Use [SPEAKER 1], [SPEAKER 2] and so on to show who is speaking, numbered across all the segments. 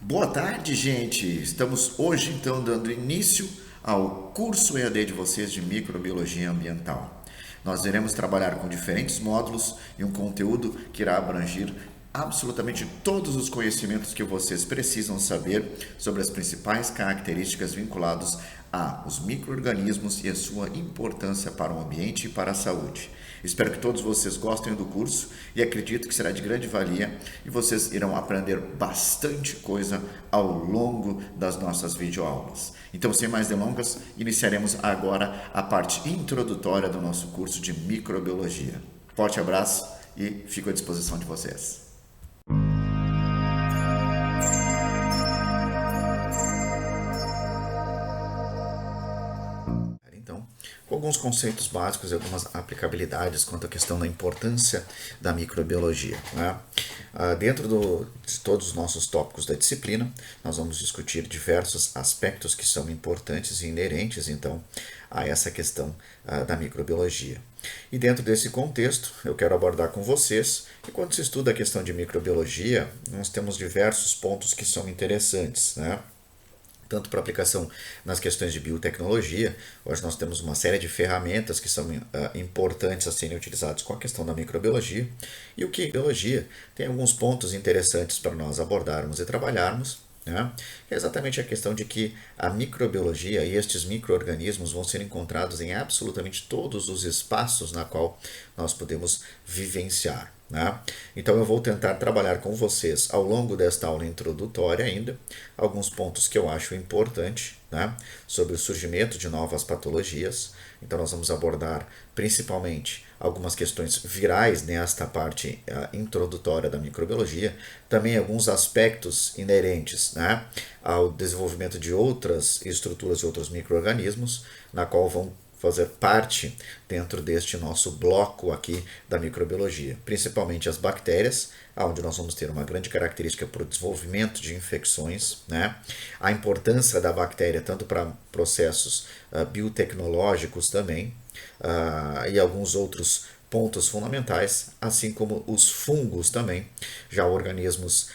[SPEAKER 1] Boa tarde, gente! Estamos hoje então dando início ao curso EAD de vocês de Microbiologia Ambiental. Nós iremos trabalhar com diferentes módulos e um conteúdo que irá abranger absolutamente todos os conhecimentos que vocês precisam saber sobre as principais características vinculadas aos micro-organismos e a sua importância para o ambiente e para a saúde. Espero que todos vocês gostem do curso e acredito que será de grande valia e vocês irão aprender bastante coisa ao longo das nossas videoaulas. Então, sem mais delongas, iniciaremos agora a parte introdutória do nosso curso de microbiologia. Forte abraço e fico à disposição de vocês. Então, com alguns conceitos básicos e algumas aplicabilidades quanto à questão da importância da microbiologia. Né? De todos os nossos tópicos da disciplina, nós vamos discutir diversos aspectos que são importantes e inerentes, então, a essa questão da microbiologia. E dentro desse contexto, eu quero abordar com vocês que quando se estuda a questão de microbiologia, nós temos diversos pontos que são interessantes, né? Tanto para aplicação nas questões de biotecnologia, hoje nós temos uma série de ferramentas que são importantes a serem utilizadas com a questão da microbiologia, e o que biologia tem alguns pontos interessantes para nós abordarmos e trabalharmos, né? É exatamente a questão de que a microbiologia e estes micro-organismos vão ser encontrados em absolutamente todos os espaços na qual nós podemos vivenciar. Né? Então eu vou tentar trabalhar com vocês ao longo desta aula introdutória ainda alguns pontos que eu acho importante, né? Sobre o surgimento de novas patologias. Então nós vamos abordar principalmente algumas questões virais nesta parte introdutória da microbiologia, também alguns aspectos inerentes, né, ao desenvolvimento de outras estruturas e outros micro-organismos, na qual vão fazer parte dentro deste nosso bloco aqui da microbiologia, principalmente as bactérias, onde nós vamos ter uma grande característica para o desenvolvimento de infecções, né? A importância da bactéria tanto para processos biotecnológicos também, e alguns outros pontos fundamentais, assim como os fungos também, já organismos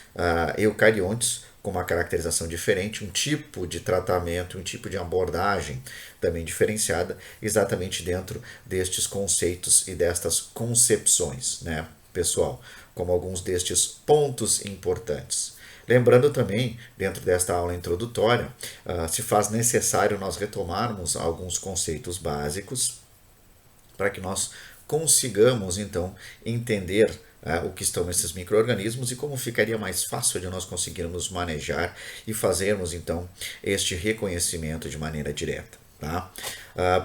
[SPEAKER 1] eucariontes, com uma caracterização diferente, um tipo de tratamento, um tipo de abordagem também diferenciada, exatamente dentro destes conceitos e destas concepções, né, pessoal, como alguns destes pontos importantes. Lembrando também, dentro desta aula introdutória, se faz necessário nós retomarmos alguns conceitos básicos para que nós consigamos, então, entender o que estão esses micro-organismos e como ficaria mais fácil de nós conseguirmos manejar e fazermos, então, este reconhecimento de maneira direta. Tá?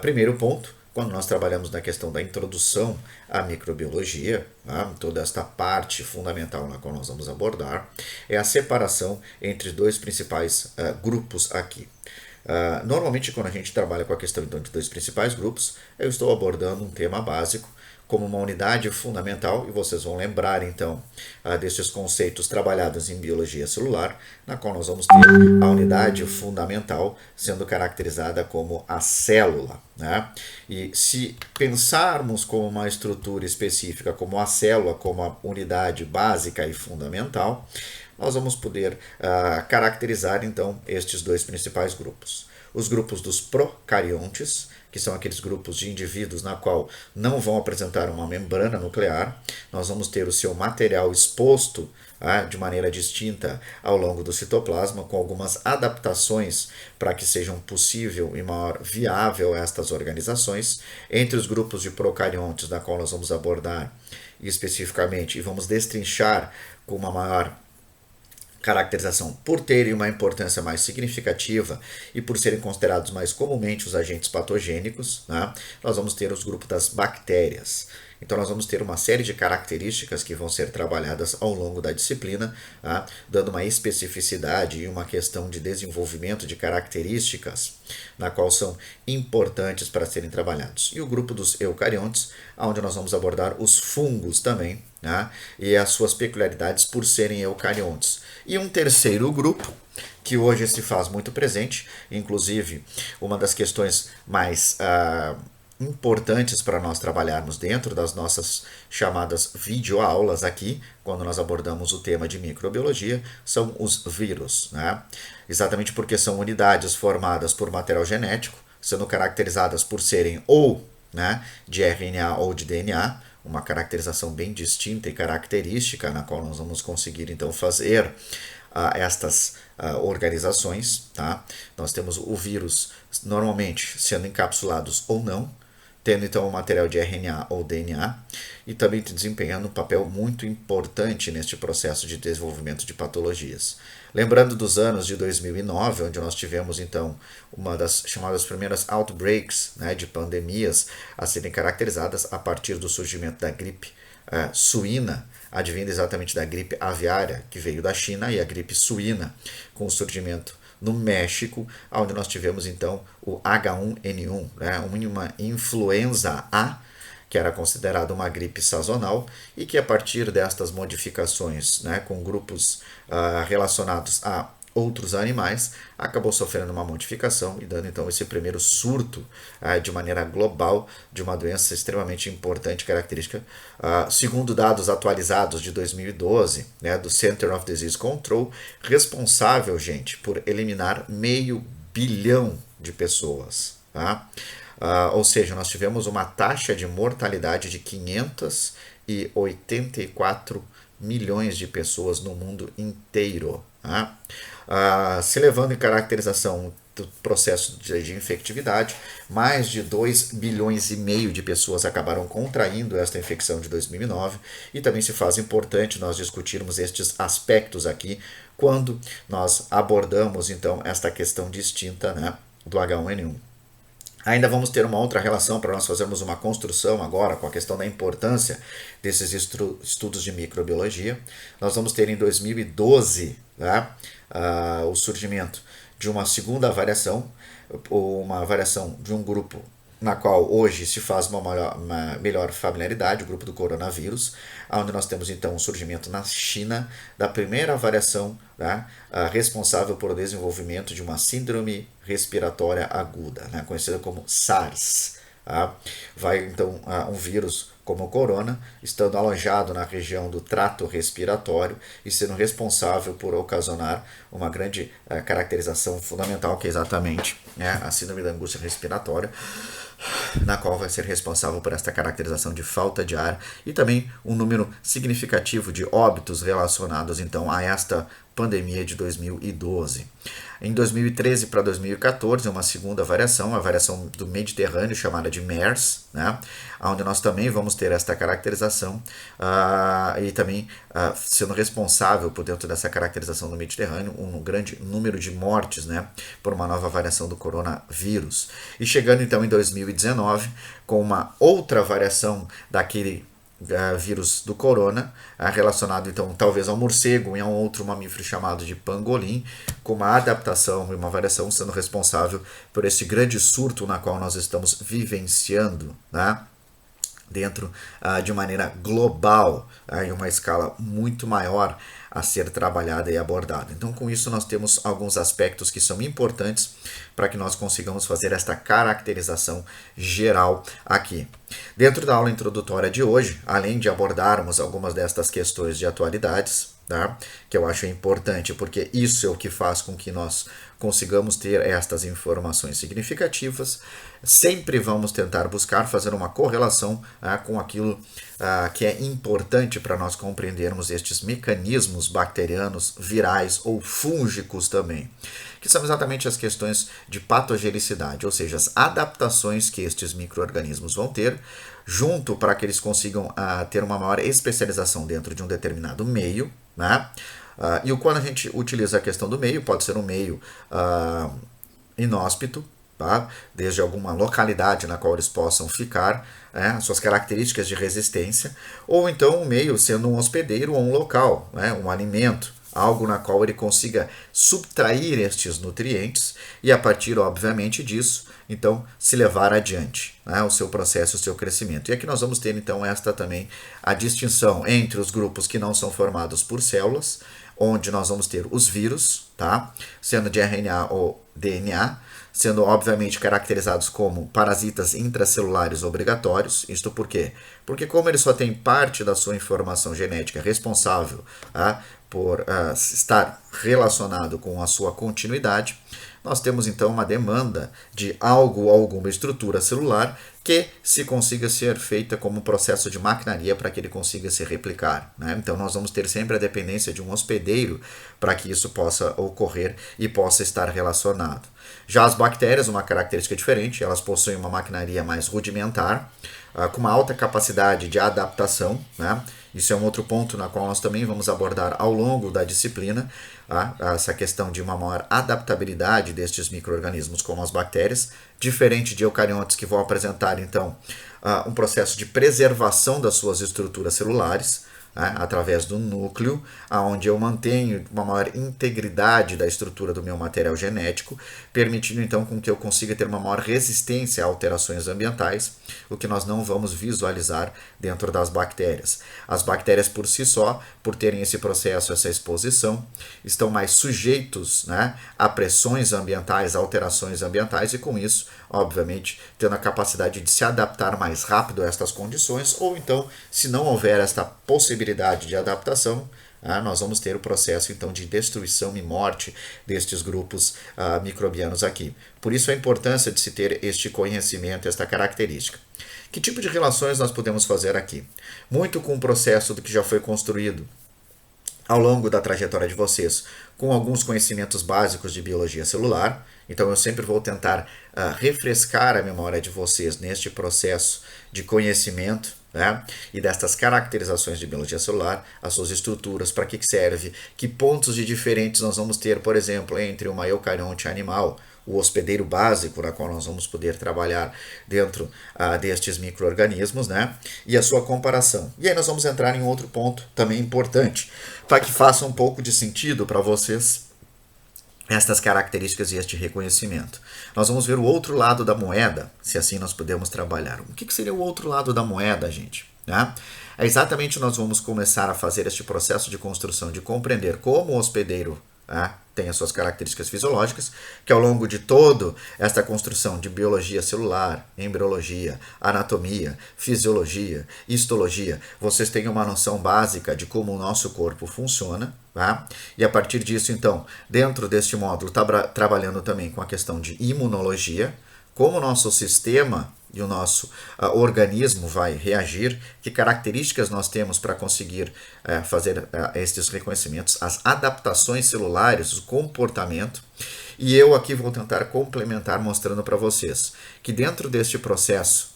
[SPEAKER 1] Primeiro ponto, quando nós trabalhamos na questão da introdução à microbiologia, tá? Toda esta parte fundamental na qual nós vamos abordar, é a separação entre dois principais grupos aqui. Normalmente, quando a gente trabalha com a questão então, de dois principais grupos, eu estou abordando um tema básico como uma unidade fundamental, e vocês vão lembrar então destes conceitos trabalhados em biologia celular, na qual nós vamos ter a unidade fundamental sendo caracterizada como a célula. Né? E se pensarmos como uma estrutura específica, como a célula, como a unidade básica e fundamental, nós vamos poder caracterizar então estes dois principais grupos. Os grupos dos procariontes, que são aqueles grupos de indivíduos na qual não vão apresentar uma membrana nuclear, nós vamos ter o seu material exposto de maneira distinta ao longo do citoplasma, com algumas adaptações para que sejam possível e maior viável estas organizações. Entre os grupos de procariontes, da qual nós vamos abordar especificamente e vamos destrinchar com uma maior caracterização por terem uma importância mais significativa e por serem considerados mais comumente os agentes patogênicos, né? Nós vamos ter os grupos das bactérias. Então nós vamos ter uma série de características que vão ser trabalhadas ao longo da disciplina, tá? Dando uma especificidade e uma questão de desenvolvimento de características na qual são importantes para serem trabalhados. E o grupo dos eucariontes, onde nós vamos abordar os fungos também, né? E as suas peculiaridades por serem eucariontes. E um terceiro grupo, que hoje se faz muito presente, inclusive uma das questões mais importantes para nós trabalharmos dentro das nossas chamadas videoaulas aqui, quando nós abordamos o tema de microbiologia, são os vírus, né? Exatamente porque são unidades formadas por material genético, sendo caracterizadas por serem ou, né, de RNA ou de DNA, uma caracterização bem distinta e característica, na qual nós vamos conseguir então fazer estas organizações, tá? Nós temos o vírus normalmente sendo encapsulados ou não, tendo então o material de RNA ou DNA, e também desempenhando um papel muito importante neste processo de desenvolvimento de patologias. Lembrando dos anos de 2009, onde nós tivemos então uma das chamadas primeiras outbreaks, né, de pandemias a serem caracterizadas a partir do surgimento da gripe suína, advindo exatamente da gripe aviária, que veio da China, e a gripe suína, com o surgimento no México, onde nós tivemos então o H1N1, né, uma influenza A, que era considerada uma gripe sazonal, e que a partir destas modificações, né, com grupos relacionados a outros animais, acabou sofrendo uma modificação e dando então esse primeiro surto de maneira global de uma doença extremamente importante, característica, segundo dados atualizados de 2012, né, do Center of Disease Control, responsável, gente, por eliminar 500 milhões de pessoas, tá? Ou seja, nós tivemos uma taxa de mortalidade de 584 milhões de pessoas no mundo inteiro, tá? Se levando em caracterização do processo de infectividade, mais de 2,5 bilhões de pessoas acabaram contraindo esta infecção de 2009, e também se faz importante nós discutirmos estes aspectos aqui quando nós abordamos então esta questão distinta, né, do H1N1. Ainda vamos ter uma outra relação para nós fazermos uma construção agora com a questão da importância desses estudos de microbiologia. Nós vamos ter em 2012, né, o surgimento de uma segunda variação, uma variação de um grupo na qual hoje se faz uma melhor familiaridade, o grupo do coronavírus, onde nós temos então o surgimento na China da primeira variação, né, responsável pelo desenvolvimento de uma síndrome respiratória aguda, né, conhecida como SARS. Tá? Vai então um vírus como o corona, estando alojado na região do trato respiratório e sendo responsável por ocasionar uma grande caracterização fundamental, que é exatamente, né, a síndrome da angústia respiratória, na qual vai ser responsável por esta caracterização de falta de ar e também um número significativo de óbitos relacionados então a esta pandemia de 2012. Em 2013 para 2014, uma segunda variação, a variação do Mediterrâneo, chamada de MERS, né, onde nós também vamos ter esta caracterização e também sendo responsável por dentro dessa caracterização do Mediterrâneo um grande número de mortes, né, por uma nova variação do coronavírus. E chegando então em 2019 com uma outra variação daquele vírus do corona, relacionado então talvez ao morcego e a um outro mamífero chamado de pangolim, com uma adaptação e uma variação sendo responsável por esse grande surto na qual nós estamos vivenciando, né, dentro de maneira global, em uma escala muito maior a ser trabalhada e abordada. Então, com isso, nós temos alguns aspectos que são importantes para que nós consigamos fazer esta caracterização geral aqui. Dentro da aula introdutória de hoje, além de abordarmos algumas destas questões de atualidades, tá, que eu acho importante, porque isso é o que faz com que nós consigamos ter estas informações significativas, sempre vamos tentar buscar fazer uma correlação com aquilo que é importante para nós compreendermos estes mecanismos bacterianos, virais ou fúngicos também, que são exatamente as questões de patogenicidade, ou seja, as adaptações que estes micro-organismos vão ter, junto para que eles consigam ter uma maior especialização dentro de um determinado meio, né? E quando a gente utiliza a questão do meio, pode ser um meio inóspito, tá? Desde alguma localidade na qual eles possam ficar, suas características de resistência, ou então um meio sendo um hospedeiro ou um local, né? Um alimento, algo na qual ele consiga subtrair estes nutrientes e a partir, obviamente, disso, então, se levar adiante, né, o seu processo, o seu crescimento. E aqui nós vamos ter, então, esta também, a distinção entre os grupos que não são formados por células, onde nós vamos ter os vírus, tá? Sendo de RNA ou DNA, sendo obviamente caracterizados como parasitas intracelulares obrigatórios. Isto por quê? Porque como ele só tem parte da sua informação genética responsável por estar relacionado com a sua continuidade, nós temos então uma demanda de algo ou alguma estrutura celular que se consiga ser feita como um processo de maquinaria para que ele consiga se replicar, né? Então nós vamos ter sempre a dependência de um hospedeiro para que isso possa ocorrer e possa estar relacionado. Já as bactérias, uma característica diferente, elas possuem uma maquinaria mais rudimentar, com uma alta capacidade de adaptação, né? Isso é um outro ponto na qual nós também vamos abordar ao longo da disciplina, essa questão de uma maior adaptabilidade destes micro-organismos como as bactérias, diferente de eucariontes que vão apresentar então um processo de preservação das suas estruturas celulares, através do núcleo, onde eu mantenho uma maior integridade da estrutura do meu material genético, permitindo então com que eu consiga ter uma maior resistência a alterações ambientais, o que nós não vamos visualizar dentro das bactérias. As bactérias por si só, por terem esse processo, essa exposição, estão mais sujeitos, né, a pressões ambientais, alterações ambientais, e com isso, obviamente, tendo a capacidade de se adaptar mais rápido a estas condições, ou então, se não houver esta possibilidade de adaptação, nós vamos ter o processo então de destruição e morte destes grupos microbianos aqui. Por isso a importância de se ter este conhecimento, esta característica. Que tipo de relações nós podemos fazer aqui? Muito com o processo do que já foi construído ao longo da trajetória de vocês, com alguns conhecimentos básicos de biologia celular. Então eu sempre vou tentar refrescar a memória de vocês neste processo de conhecimento, né? E destas caracterizações de biologia celular, as suas estruturas, para que serve, que pontos de diferentes nós vamos ter, por exemplo, entre uma eucarionte animal, o hospedeiro básico, na qual nós vamos poder trabalhar dentro destes micro-organismos, né? E a sua comparação. E aí nós vamos entrar em outro ponto também importante, para que faça um pouco de sentido para vocês estas características e este reconhecimento. Nós vamos ver o outro lado da moeda, se assim nós podemos trabalhar. O que seria o outro lado da moeda, gente? Né? É exatamente nós vamos começar a fazer este processo de construção, de compreender como o hospedeiro tem as suas características fisiológicas, que ao longo de toda esta construção de biologia celular, embriologia, anatomia, fisiologia, histologia, vocês têm uma noção básica de como o nosso corpo funciona, tá? E a partir disso, então, dentro deste módulo, trabalhando também com a questão de imunologia, como o nosso sistema e o nosso organismo vai reagir, que características nós temos para conseguir fazer estes reconhecimentos, as adaptações celulares, o comportamento. E eu aqui vou tentar complementar mostrando para vocês que dentro deste processo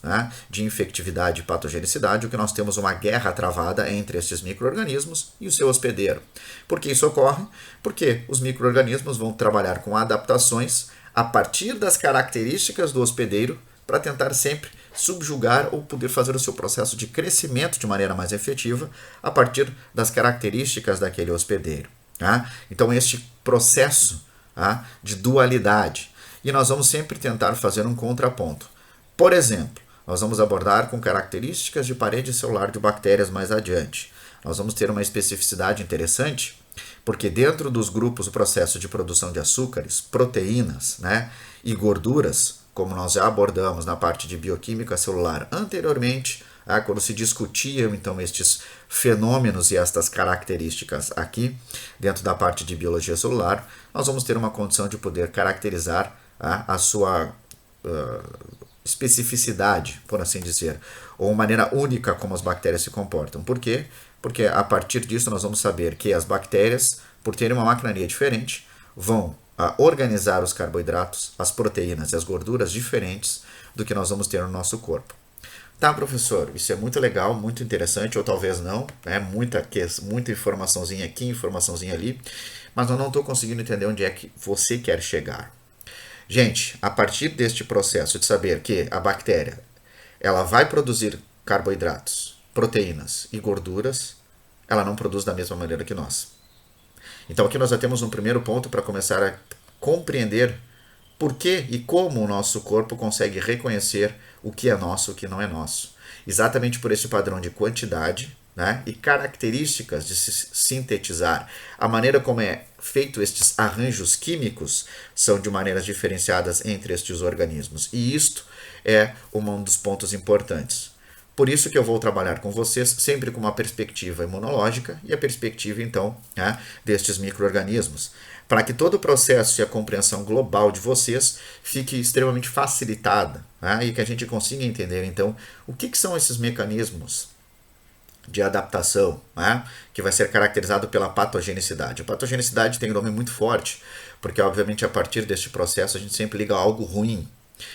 [SPEAKER 1] de infectividade e patogenicidade, o que nós temos uma guerra travada entre estes micro-organismos e o seu hospedeiro. Por que isso ocorre? Porque os micro-organismos vão trabalhar com adaptações a partir das características do hospedeiro para tentar sempre subjugar ou poder fazer o seu processo de crescimento de maneira mais efetiva a partir das características daquele hospedeiro. Então, este processo de dualidade. E nós vamos sempre tentar fazer um contraponto. Por exemplo, nós vamos abordar com características de parede celular de bactérias mais adiante. Nós vamos ter uma especificidade interessante, porque dentro dos grupos o processo de produção de açúcares, proteínas, e gorduras, como nós já abordamos na parte de bioquímica celular anteriormente, quando se discutiam então estes fenômenos e estas características aqui, dentro da parte de biologia celular, nós vamos ter uma condição de poder caracterizar a sua especificidade, por assim dizer, ou maneira única como as bactérias se comportam. Por quê? Porque a partir disso nós vamos saber que as bactérias, por terem uma maquinaria diferente, vão organizar os carboidratos, as proteínas e as gorduras diferentes do que nós vamos ter no nosso corpo. Tá, professor, isso é muito legal, muito interessante, ou talvez não, muita informaçãozinha aqui, informaçãozinha ali, mas eu não estou conseguindo entender onde é que você quer chegar. Gente, a partir deste processo de saber que a bactéria ela vai produzir carboidratos, proteínas e gorduras, ela não produz da mesma maneira que nós. Então aqui nós já temos um primeiro ponto para começar a compreender por que e como o nosso corpo consegue reconhecer o que é nosso e o que não é nosso. Exatamente por esse padrão de quantidade, né, e características de se sintetizar. A maneira como é feito estes arranjos químicos são de maneiras diferenciadas entre estes organismos. E isto é um dos pontos importantes. Por isso que eu vou trabalhar com vocês sempre com uma perspectiva imunológica e a perspectiva, então, né, destes micro-organismos, para que todo o processo e a compreensão global de vocês fique extremamente facilitada, né, e que a gente consiga entender, então, o que são esses mecanismos de adaptação, né, que vai ser caracterizado pela patogenicidade. A patogenicidade tem um nome muito forte, porque, obviamente, a partir deste processo a gente sempre liga a algo ruim,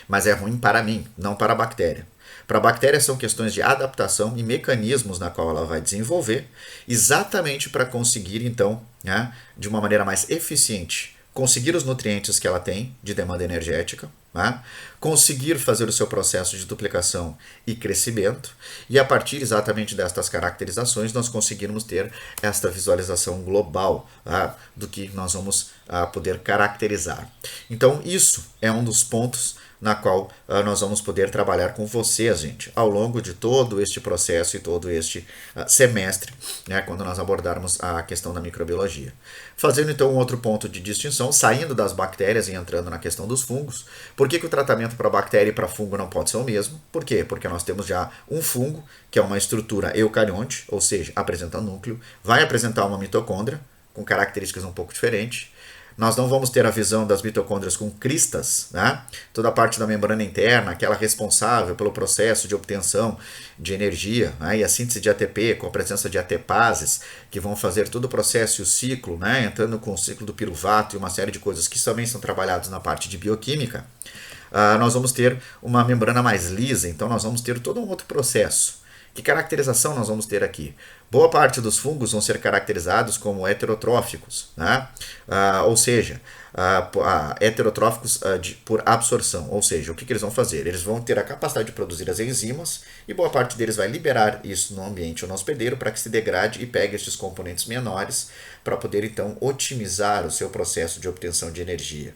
[SPEAKER 1] mas é ruim para mim, não para a bactéria. Para a bactéria são questões de adaptação e mecanismos na qual ela vai desenvolver, exatamente para conseguir, então, né, de uma maneira mais eficiente, conseguir os nutrientes que ela tem de demanda energética, né, conseguir fazer o seu processo de duplicação e crescimento, e a partir exatamente destas caracterizações nós conseguirmos ter esta visualização global, tá, do que nós vamos poder caracterizar. Então isso é um dos pontos na qual nós vamos poder trabalhar com vocês, gente, ao longo de todo este processo e todo este semestre, né, quando nós abordarmos a questão da microbiologia. Fazendo então um outro ponto de distinção, saindo das bactérias e entrando na questão dos fungos. Por que o tratamento para bactéria e para fungo não pode ser o mesmo? Por quê? Porque nós temos já um fungo, que é uma estrutura eucarionte, ou seja, apresenta núcleo, vai apresentar uma mitocôndria, com características um pouco diferentes. Nós não vamos ter a visão das mitocôndrias com cristas, né? Toda a parte da membrana interna, aquela responsável pelo processo de obtenção de energia, né? E a síntese de ATP com a presença de ATPases, que vão fazer todo o processo e o ciclo, né? Entrando com o ciclo do piruvato e uma série de coisas que também são trabalhadas na parte de bioquímica. Nós vamos ter uma membrana mais lisa, então nós vamos ter todo um outro processo. Que caracterização nós vamos ter aqui? Boa parte dos fungos vão ser caracterizados como heterotróficos, né? Ou seja, heterotróficos por absorção. Ou seja, o que eles vão fazer? Eles vão ter a capacidade de produzir as enzimas e boa parte deles vai liberar isso no ambiente ou no hospedeiro para que se degrade e pegue estes componentes menores para poder então otimizar o seu processo de obtenção de energia.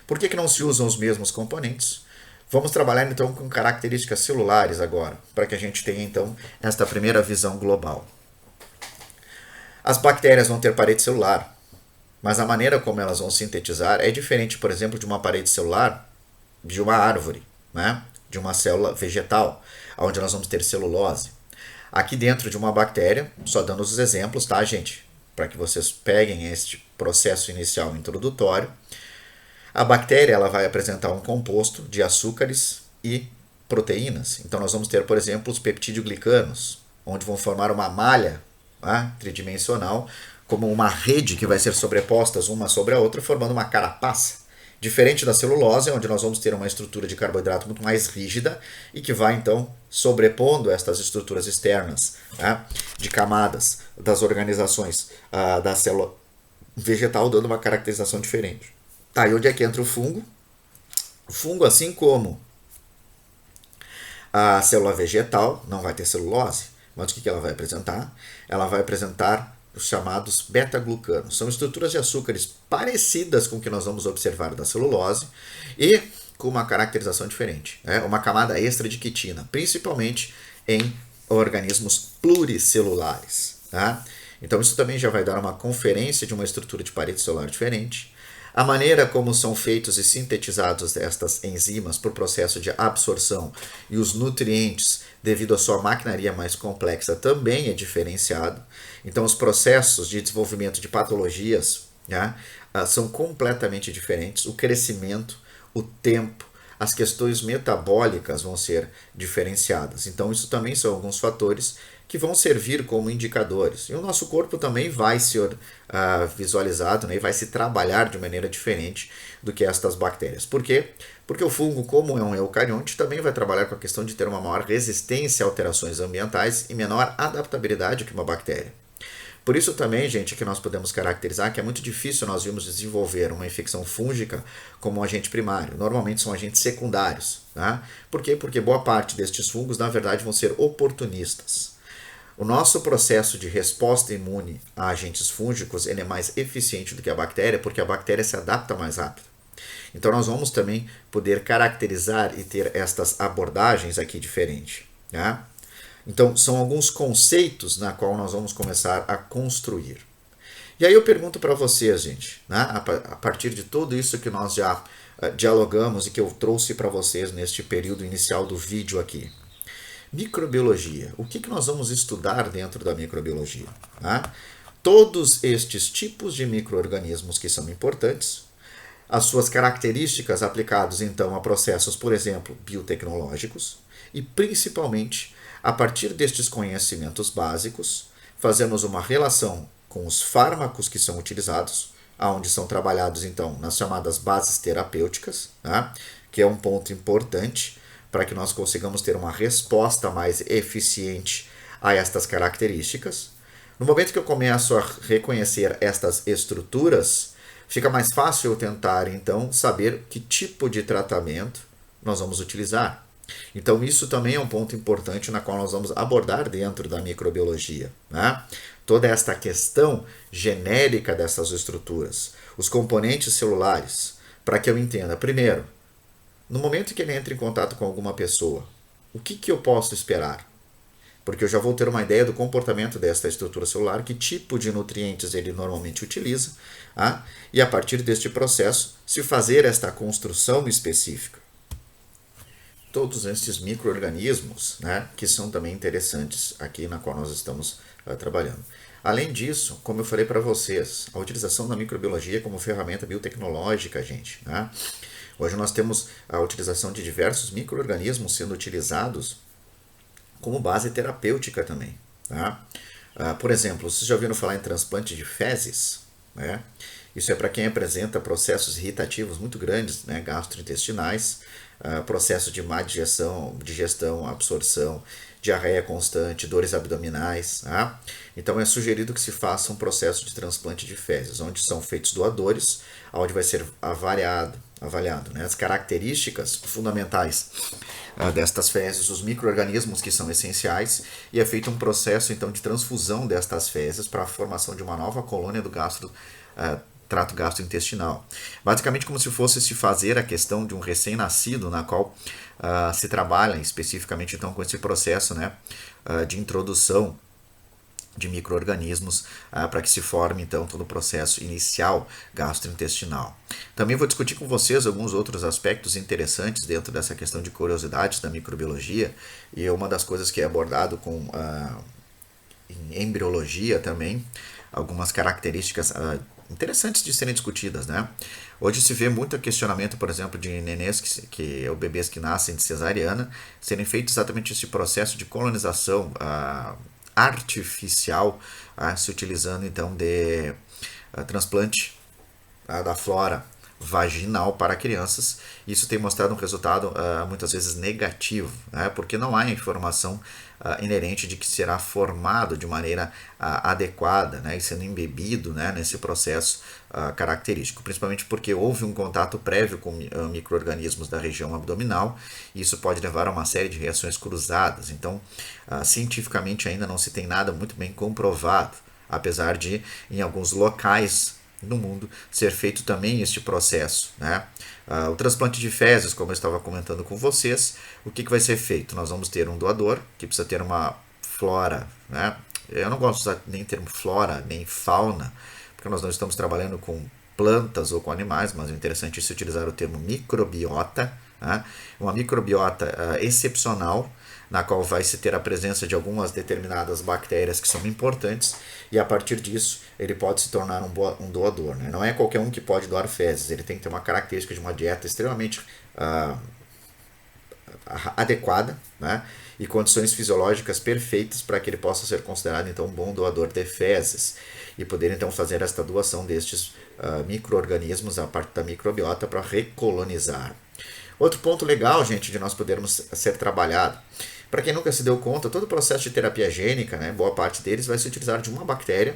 [SPEAKER 1] Por que não se usam os mesmos componentes? Vamos trabalhar então com características celulares agora, para que a gente tenha então esta primeira visão global. As bactérias vão ter parede celular, mas a maneira como elas vão sintetizar é diferente, por exemplo, de uma parede celular de uma árvore, né? De uma célula vegetal, onde nós vamos ter celulose. Aqui dentro de uma bactéria, só dando os exemplos, tá, gente? Para que vocês peguem este processo inicial introdutório. A bactéria ela vai apresentar um composto de açúcares e proteínas. Então nós vamos ter, por exemplo, os peptidoglicanos, onde vão formar uma malha, tá, tridimensional, como uma rede que vai ser sobrepostas uma sobre a outra, formando uma carapaça. Diferente da celulose, onde nós vamos ter uma estrutura de carboidrato muito mais rígida e que vai, então, sobrepondo estas estruturas externas, tá, de camadas das organizações da célula vegetal, dando uma caracterização diferente. Tá, e onde é que entra o fungo? O fungo, assim como a célula vegetal, não vai ter celulose, mas o que ela vai apresentar? Ela vai apresentar os chamados beta-glucanos. São estruturas de açúcares parecidas com o que nós vamos observar da celulose e com uma caracterização diferente. Uma camada extra de quitina, principalmente em organismos pluricelulares. Tá? Então isso também já vai dar uma conferência de uma estrutura de parede celular diferente. A maneira como são feitos e sintetizados estas enzimas por processo de absorção e os nutrientes, devido à sua maquinaria mais complexa, também é diferenciado. Então, os processos de desenvolvimento de patologias, né, são completamente diferentes. O crescimento, o tempo, as questões metabólicas vão ser diferenciadas. Então, isso também são alguns fatores que vão servir como indicadores. E o nosso corpo também vai ser visualizado, né, e vai se trabalhar de maneira diferente do que estas bactérias. Por quê? Porque o fungo, como é um eucarionte, também vai trabalhar com a questão de ter uma maior resistência a alterações ambientais e menor adaptabilidade que uma bactéria. Por isso também, gente, que nós podemos caracterizar que é muito difícil nós irmos desenvolver uma infecção fúngica como um agente primário. Normalmente são agentes secundários. Tá? Por quê? Porque boa parte destes fungos, na verdade, vão ser oportunistas. O nosso processo de resposta imune a agentes fúngicos ele é mais eficiente do que a bactéria, porque a bactéria se adapta mais rápido. Então nós vamos também poder caracterizar e ter estas abordagens aqui diferentes. Tá? Então, são alguns conceitos na qual nós vamos começar a construir. E aí eu pergunto para vocês, gente, né, a partir de tudo isso que nós já dialogamos e que eu trouxe para vocês neste período inicial do vídeo aqui. Microbiologia. O que nós vamos estudar dentro da microbiologia? Né? Todos estes tipos de micro-organismos que são importantes, as suas características aplicadas então a processos, por exemplo, biotecnológicos, e principalmente, a partir destes conhecimentos básicos, fazemos uma relação com os fármacos que são utilizados, onde são trabalhados então nas chamadas bases terapêuticas, né? Que é um ponto importante para que nós consigamos ter uma resposta mais eficiente a estas características. No momento que eu começo a reconhecer estas estruturas, fica mais fácil eu tentar então saber que tipo de tratamento nós vamos utilizar. Então isso também é um ponto importante na qual nós vamos abordar dentro da microbiologia, né? Toda esta questão genérica dessas estruturas, os componentes celulares, para que eu entenda, primeiro, no momento que ele entra em contato com alguma pessoa, o que eu posso esperar? Porque eu já vou ter uma ideia do comportamento desta estrutura celular, que tipo de nutrientes ele normalmente utiliza, e a partir deste processo, se fazer esta construção específica. Todos esses micro-organismos, né, que são também interessantes aqui na qual nós estamos trabalhando. Além disso, como eu falei para vocês, a utilização da microbiologia como ferramenta biotecnológica, gente, né? Hoje nós temos a utilização de diversos micro-organismos sendo utilizados como base terapêutica também. Tá? Por exemplo, vocês já ouviram falar em transplante de fezes? Né? Isso é para quem apresenta processos irritativos muito grandes, né, gastrointestinais, processo de má digestão, absorção, diarreia constante, dores abdominais. Tá? Então é sugerido que se faça um processo de transplante de fezes, onde são feitos doadores, onde vai ser avaliado, né, as características fundamentais destas fezes, os micro-organismos que são essenciais, e é feito um processo então de transfusão destas fezes para a formação de uma nova colônia do trato gastrointestinal. Basicamente como se fosse se fazer a questão de um recém-nascido, na qual se trabalha especificamente então com esse processo, né, de introdução de micro-organismos para que se forme então todo o processo inicial gastrointestinal. Também vou discutir com vocês alguns outros aspectos interessantes dentro dessa questão de curiosidades da microbiologia, e uma das coisas que é abordado em embriologia também, algumas características interessantes de serem discutidas, né? Hoje se vê muito questionamento, por exemplo, de nenês, que é o bebês que nascem de cesariana, serem feitos exatamente esse processo de colonização artificial, se utilizando então de transplante da flora vaginal para crianças. Isso tem mostrado um resultado muitas vezes negativo, né? Porque não há informação inerente de que será formado de maneira adequada, né? E sendo embebido, né, nesse processo característico, principalmente porque houve um contato prévio com micro-organismos da região abdominal, e isso pode levar a uma série de reações cruzadas. Então, cientificamente ainda não se tem nada muito bem comprovado, apesar de em alguns locais no mundo ser feito também este processo, né? O transplante de fezes, como eu estava comentando com vocês, o que vai ser feito? Nós vamos ter um doador que precisa ter uma flora, né? Eu não gosto de usar nem termo flora, nem fauna, porque nós não estamos trabalhando com plantas ou com animais, mas o interessante é se utilizar o termo microbiota, né? Uma microbiota excepcional, na qual vai se ter a presença de algumas determinadas bactérias que são importantes, e a partir disso ele pode se tornar um doador, né? Não é qualquer um que pode doar fezes, ele tem que ter uma característica de uma dieta extremamente adequada, né, e condições fisiológicas perfeitas para que ele possa ser considerado então um bom doador de fezes e poder então fazer esta doação destes micro-organismos a parte da microbiota para recolonizar. Outro ponto legal, gente, de nós podermos ser trabalhado. Para quem nunca se deu conta, todo o processo de terapia gênica, né, boa parte deles vai se utilizar de uma bactéria,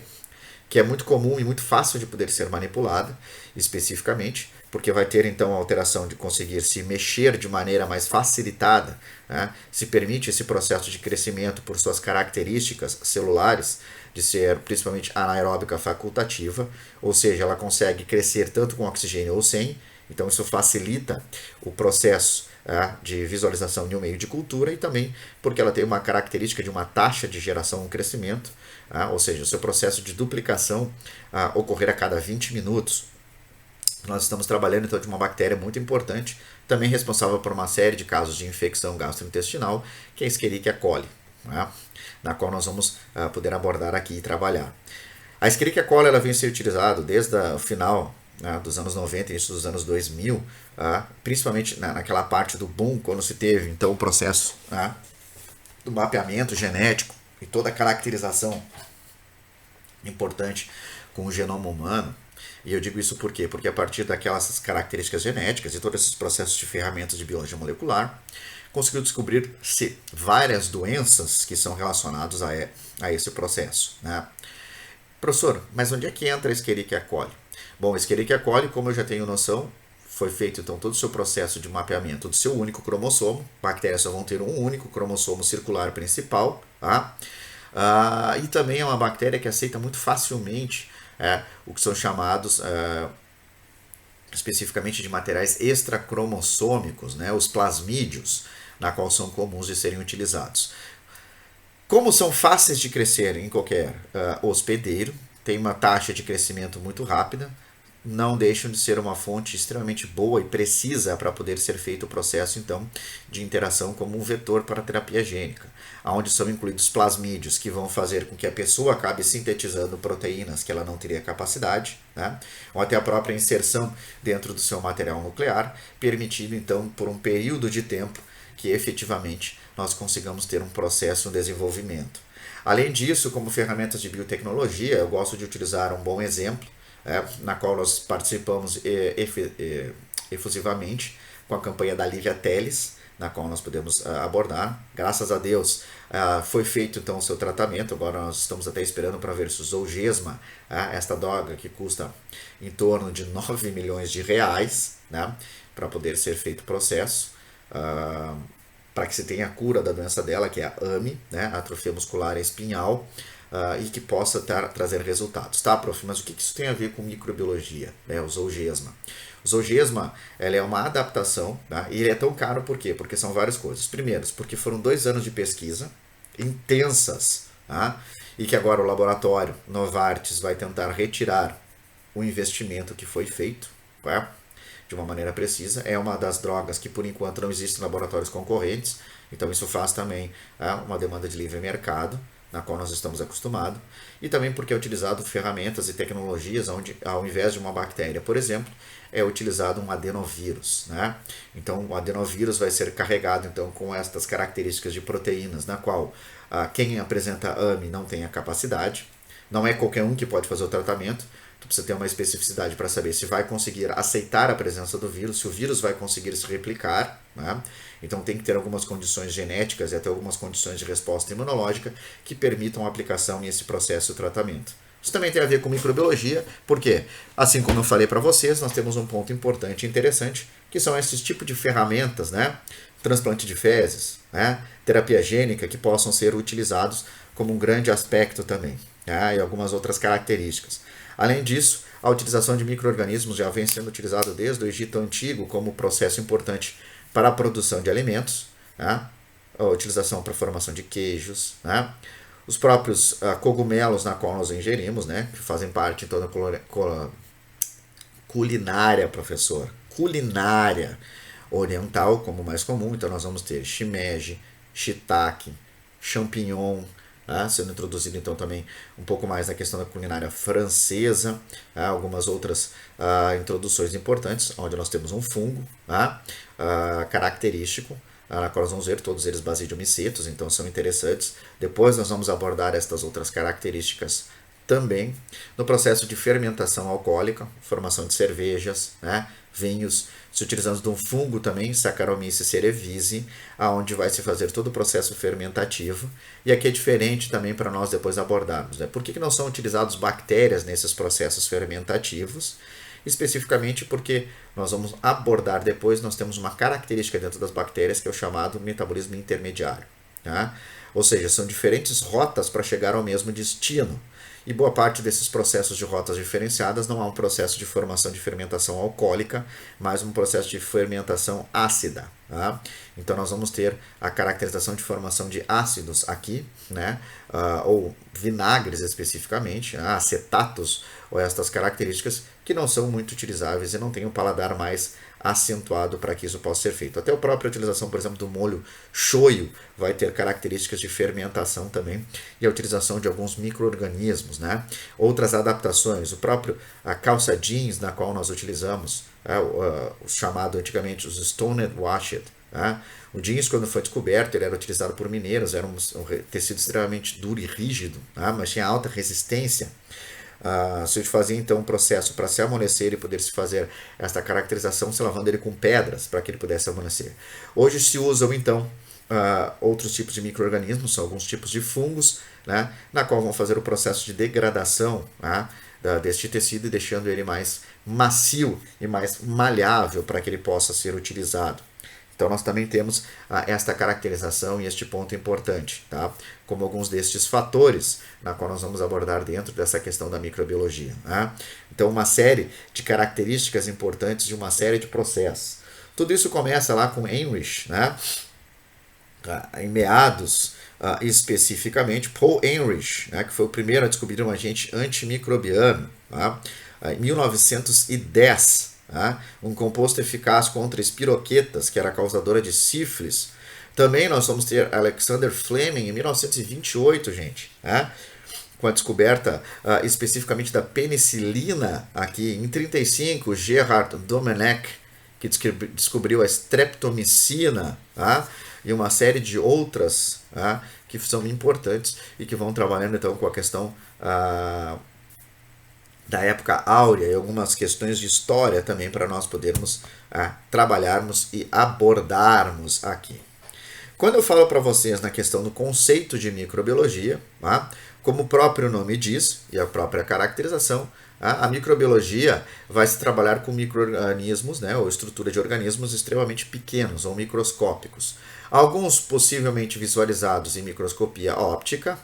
[SPEAKER 1] que é muito comum e muito fácil de poder ser manipulada, especificamente, porque vai ter então a alteração de conseguir se mexer de maneira mais facilitada, né, se permite esse processo de crescimento por suas características celulares, de ser principalmente anaeróbica facultativa, ou seja, ela consegue crescer tanto com oxigênio ou sem. Então isso facilita o processo de visualização de um meio de cultura, e também porque ela tem uma característica de uma taxa de geração ou crescimento, ou seja, o seu processo de duplicação ocorrer a cada 20 minutos. Nós estamos trabalhando então de uma bactéria muito importante, também responsável por uma série de casos de infecção gastrointestinal, que é a Escherichia coli, na qual nós vamos poder abordar aqui e trabalhar. A Escherichia coli ela vem sendo utilizada desde o final dos anos 90 e início dos anos 2000, principalmente naquela parte do boom, quando se teve então o processo do mapeamento genético e toda a caracterização importante com o genoma humano. E eu digo isso por quê? Porque a partir daquelas características genéticas e todos esses processos de ferramentas de biologia molecular, conseguiu descobrir-se várias doenças que são relacionadas a esse processo. Professor, mas onde é que entra a Escherichia coli? Bom, a Escherichia coli, como eu já tenho noção, foi feito então todo o seu processo de mapeamento do seu único cromossomo. Bactérias só vão ter um único cromossomo circular principal. E também é uma bactéria que aceita muito facilmente o que são chamados especificamente de materiais extracromossômicos, os plasmídios, na qual são comuns de serem utilizados. Como são fáceis de crescer em qualquer hospedeiro, tem uma taxa de crescimento muito rápida, não deixam de ser uma fonte extremamente boa e precisa para poder ser feito o processo então de interação como um vetor para a terapia gênica, onde são incluídos plasmídios que vão fazer com que a pessoa acabe sintetizando proteínas que ela não teria capacidade, ou até a própria inserção dentro do seu material nuclear, permitindo então por um período de tempo que efetivamente nós consigamos ter um processo de desenvolvimento. Além disso, como ferramentas de biotecnologia, eu gosto de utilizar um bom exemplo, na qual nós participamos efusivamente com a campanha da Lívia Teles, na qual nós podemos abordar. Graças a Deus foi feito então o seu tratamento, agora nós estamos até esperando para ver se o Zolgensma, esta droga que custa em torno de 9 milhões de reais, para poder ser feito o processo, para que se tenha a cura da doença dela, que é a AME, atrofia muscular espinhal, e que possa trazer resultados. Tá, prof, mas o que isso tem a ver com microbiologia? O Zolgensma. O Zolgensma é uma adaptação, e ele é tão caro por quê? Porque são várias coisas. Primeiro, porque foram 2 anos de pesquisa intensas, e que agora o laboratório Novartis vai tentar retirar o investimento que foi feito, de uma maneira precisa. É uma das drogas que por enquanto não existem laboratórios concorrentes, então isso faz também uma demanda de livre mercado, na qual nós estamos acostumados, e também porque é utilizado ferramentas e tecnologias onde, ao invés de uma bactéria, por exemplo, é utilizado um adenovírus. Então, o adenovírus vai ser carregado então, com estas características de proteínas, na qual quem apresenta AME não tem a capacidade, não é qualquer um que pode fazer o tratamento, tu precisa ter uma especificidade para saber se vai conseguir aceitar a presença do vírus, se o vírus vai conseguir se replicar, Então tem que ter algumas condições genéticas e até algumas condições de resposta imunológica que permitam a aplicação nesse processo de tratamento. Isso também tem a ver com microbiologia, porque, assim como eu falei para vocês, nós temos um ponto importante e interessante, que são esses tipos de ferramentas, transplante de fezes, terapia gênica, que possam ser utilizados como um grande aspecto também, e algumas outras características. Além disso, a utilização de micro-organismos já vem sendo utilizada desde o Egito Antigo como processo importante para a produção de alimentos, a utilização para a formação de queijos, os próprios cogumelos na qual nós ingerimos, que fazem parte então, da culinária, professor, culinária oriental, como mais comum. Então nós vamos ter shimeji, shiitake, champignon, sendo introduzido então também um pouco mais na questão da culinária francesa, algumas outras introduções importantes, onde nós temos um fungo característico, na qual nós vamos ver todos eles basidiomycetos, então são interessantes. Depois nós vamos abordar estas outras características também no processo de fermentação alcoólica, formação de cervejas, vinhos, se utilizando de um fungo também, Saccharomyces cerevisiae, aonde vai se fazer todo o processo fermentativo. E aqui é diferente também para nós depois abordarmos. Por que não são utilizados bactérias nesses processos fermentativos? Especificamente porque nós vamos abordar depois, nós temos uma característica dentro das bactérias que é o chamado metabolismo intermediário. Ou seja, são diferentes rotas para chegar ao mesmo destino. E boa parte desses processos de rotas diferenciadas não há um processo de formação de fermentação alcoólica, mas um processo de fermentação ácida. Tá? Então nós vamos ter a caracterização de formação de ácidos aqui, né? Ou vinagres especificamente, acetatos, ou estas características que não são muito utilizáveis e não têm um paladar mais acentuado para que isso possa ser feito. Até a própria utilização, por exemplo, do molho shoyu vai ter características de fermentação também e a utilização de alguns micro-organismos, né? Outras adaptações, a calça jeans na qual nós utilizamos, o chamado antigamente os stoned washed. O jeans, quando foi descoberto, ele era utilizado por mineiros, era um tecido extremamente duro e rígido, mas tinha alta resistência. Se fazia então um processo para se amolecer e poder se fazer esta caracterização, se lavando ele com pedras para que ele pudesse amolecer. Hoje se usam então outros tipos de micro-organismos, são alguns tipos de fungos, né, na qual vão fazer o processo de degradação deste tecido e deixando ele mais macio e mais maleável para que ele possa ser utilizado. Então nós também temos esta caracterização e este ponto importante, tá? Como alguns destes fatores na qual nós vamos abordar dentro dessa questão da microbiologia. Tá? Então uma série de características importantes de uma série de processos. Tudo isso começa lá com Heinrich, né? Em meados, especificamente, Paul Heinrich, né? Que foi o primeiro a descobrir um agente antimicrobiano, tá? Em 1910. Um composto eficaz contra espiroquetas, que era causadora de sífilis. Também nós vamos ter Alexander Fleming em 1928, gente, com a descoberta especificamente da penicilina aqui. Em 1935, Gerhard Domenech, que descobriu a streptomicina, e uma série de outras que são importantes e que vão trabalhando então com a questão da época áurea e algumas questões de história também para nós podermos trabalharmos e abordarmos aqui. Quando eu falo para vocês na questão do conceito de microbiologia, como o próprio nome diz e a própria caracterização, a microbiologia vai se trabalhar com micro-organismos, né, ou estrutura de organismos extremamente pequenos ou microscópicos. Alguns possivelmente visualizados em microscopia óptica,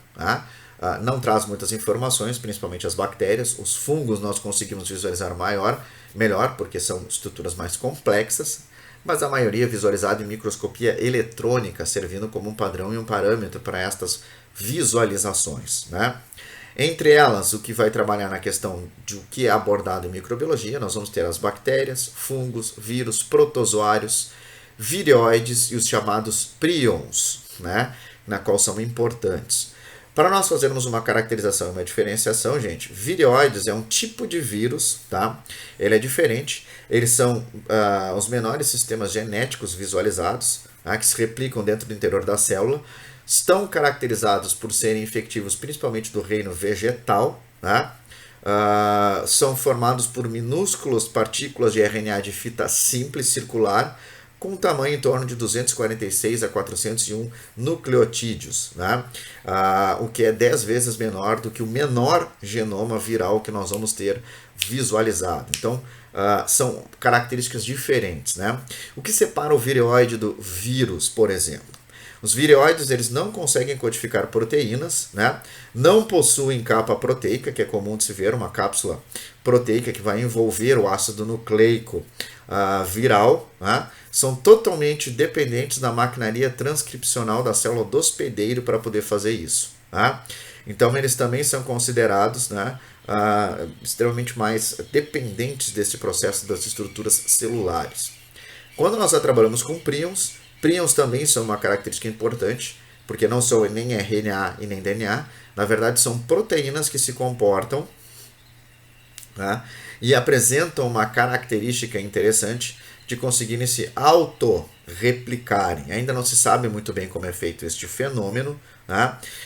[SPEAKER 1] não traz muitas informações, principalmente as bactérias. Os fungos nós conseguimos visualizar melhor, porque são estruturas mais complexas, mas a maioria é visualizada em microscopia eletrônica, servindo como um padrão e um parâmetro para estas visualizações, né? Entre elas, o que vai trabalhar na questão de o que é abordado em microbiologia, nós vamos ter as bactérias, fungos, vírus, protozoários, vireoides e os chamados prions, né? Na qual são importantes. Para nós fazermos uma caracterização e uma diferenciação, gente, vireoides é um tipo de vírus, tá? Ele é diferente, eles são os menores sistemas genéticos visualizados, que se replicam dentro do interior da célula, estão caracterizados por serem infectivos principalmente do reino vegetal, são formados por minúsculas partículas de RNA de fita simples circular, com um tamanho em torno de 246 a 401 nucleotídeos, o que é 10 vezes menor do que o menor genoma viral que nós vamos ter visualizado. Então, são características diferentes. O que separa o vireoide do vírus, por exemplo? Os vireoides eles não conseguem codificar proteínas, não possuem capa proteica, que é comum de se ver, uma cápsula proteica que vai envolver o ácido nucleico viral, são totalmente dependentes da maquinaria transcripcional da célula do hospedeiro para poder fazer isso. Então eles também são considerados extremamente mais dependentes desse processo das estruturas celulares. Quando nós trabalhamos com prions também são uma característica importante, porque não são nem RNA e nem DNA, na verdade são proteínas que se comportam e apresentam uma característica interessante de conseguirem se autorreplicarem. Ainda não se sabe muito bem como é feito este fenômeno,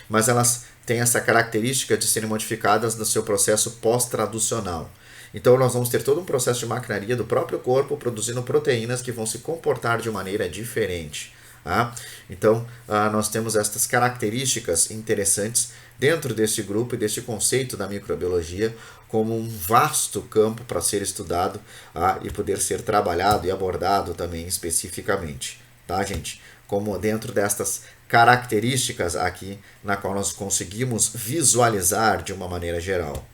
[SPEAKER 1] mas elas têm essa característica de serem modificadas no seu processo pós-traducional. Então nós vamos ter todo um processo de maquinaria do próprio corpo produzindo proteínas que vão se comportar de maneira diferente. Então nós temos estas características interessantes dentro deste grupo e deste conceito da microbiologia como um vasto campo para ser estudado e poder ser trabalhado e abordado também especificamente. Tá, gente? Como dentro destas características aqui na qual nós conseguimos visualizar de uma maneira geral.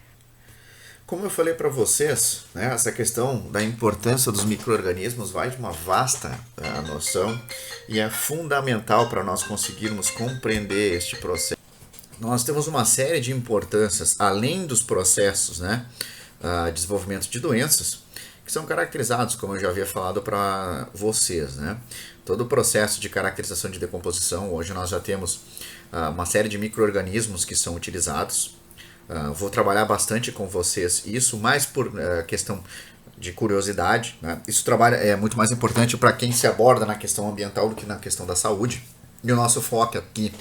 [SPEAKER 1] Como eu falei para vocês, né, essa questão da importância dos micro-organismos vai de uma vasta noção e é fundamental para nós conseguirmos compreender este processo. Nós temos uma série de importâncias, além dos processos, né, desenvolvimento de doenças, que são caracterizados, como eu já havia falado para vocês, né? Todo o processo de caracterização de decomposição, hoje nós já temos uma série de micro-organismos que são utilizados. Vou trabalhar bastante com vocês isso, mais por questão de curiosidade, né? Isso é muito mais importante para quem se aborda na questão ambiental do que na questão da saúde. E o nosso foco aqui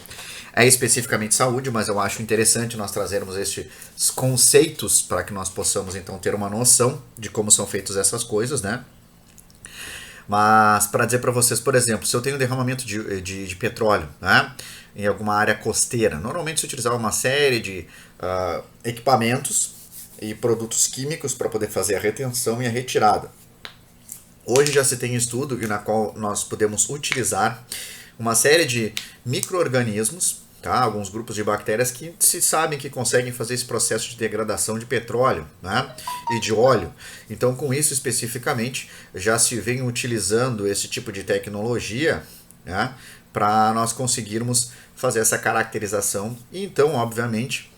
[SPEAKER 1] é especificamente saúde, mas eu acho interessante nós trazermos estes conceitos para que nós possamos então ter uma noção de como são feitas essas coisas, né? Mas para dizer para vocês, por exemplo, se eu tenho derramamento de petróleo, né, em alguma área costeira, normalmente se utilizava uma série de equipamentos e produtos químicos para poder fazer a retenção e a retirada. Hoje já se tem estudo na qual nós podemos utilizar uma série de micro-organismos, tá? Alguns grupos de bactérias que se sabem que conseguem fazer esse processo de degradação de petróleo, né, e de óleo. Então, com isso especificamente, já se vem utilizando esse tipo de tecnologia, né, para nós conseguirmos fazer essa caracterização. E então, obviamente,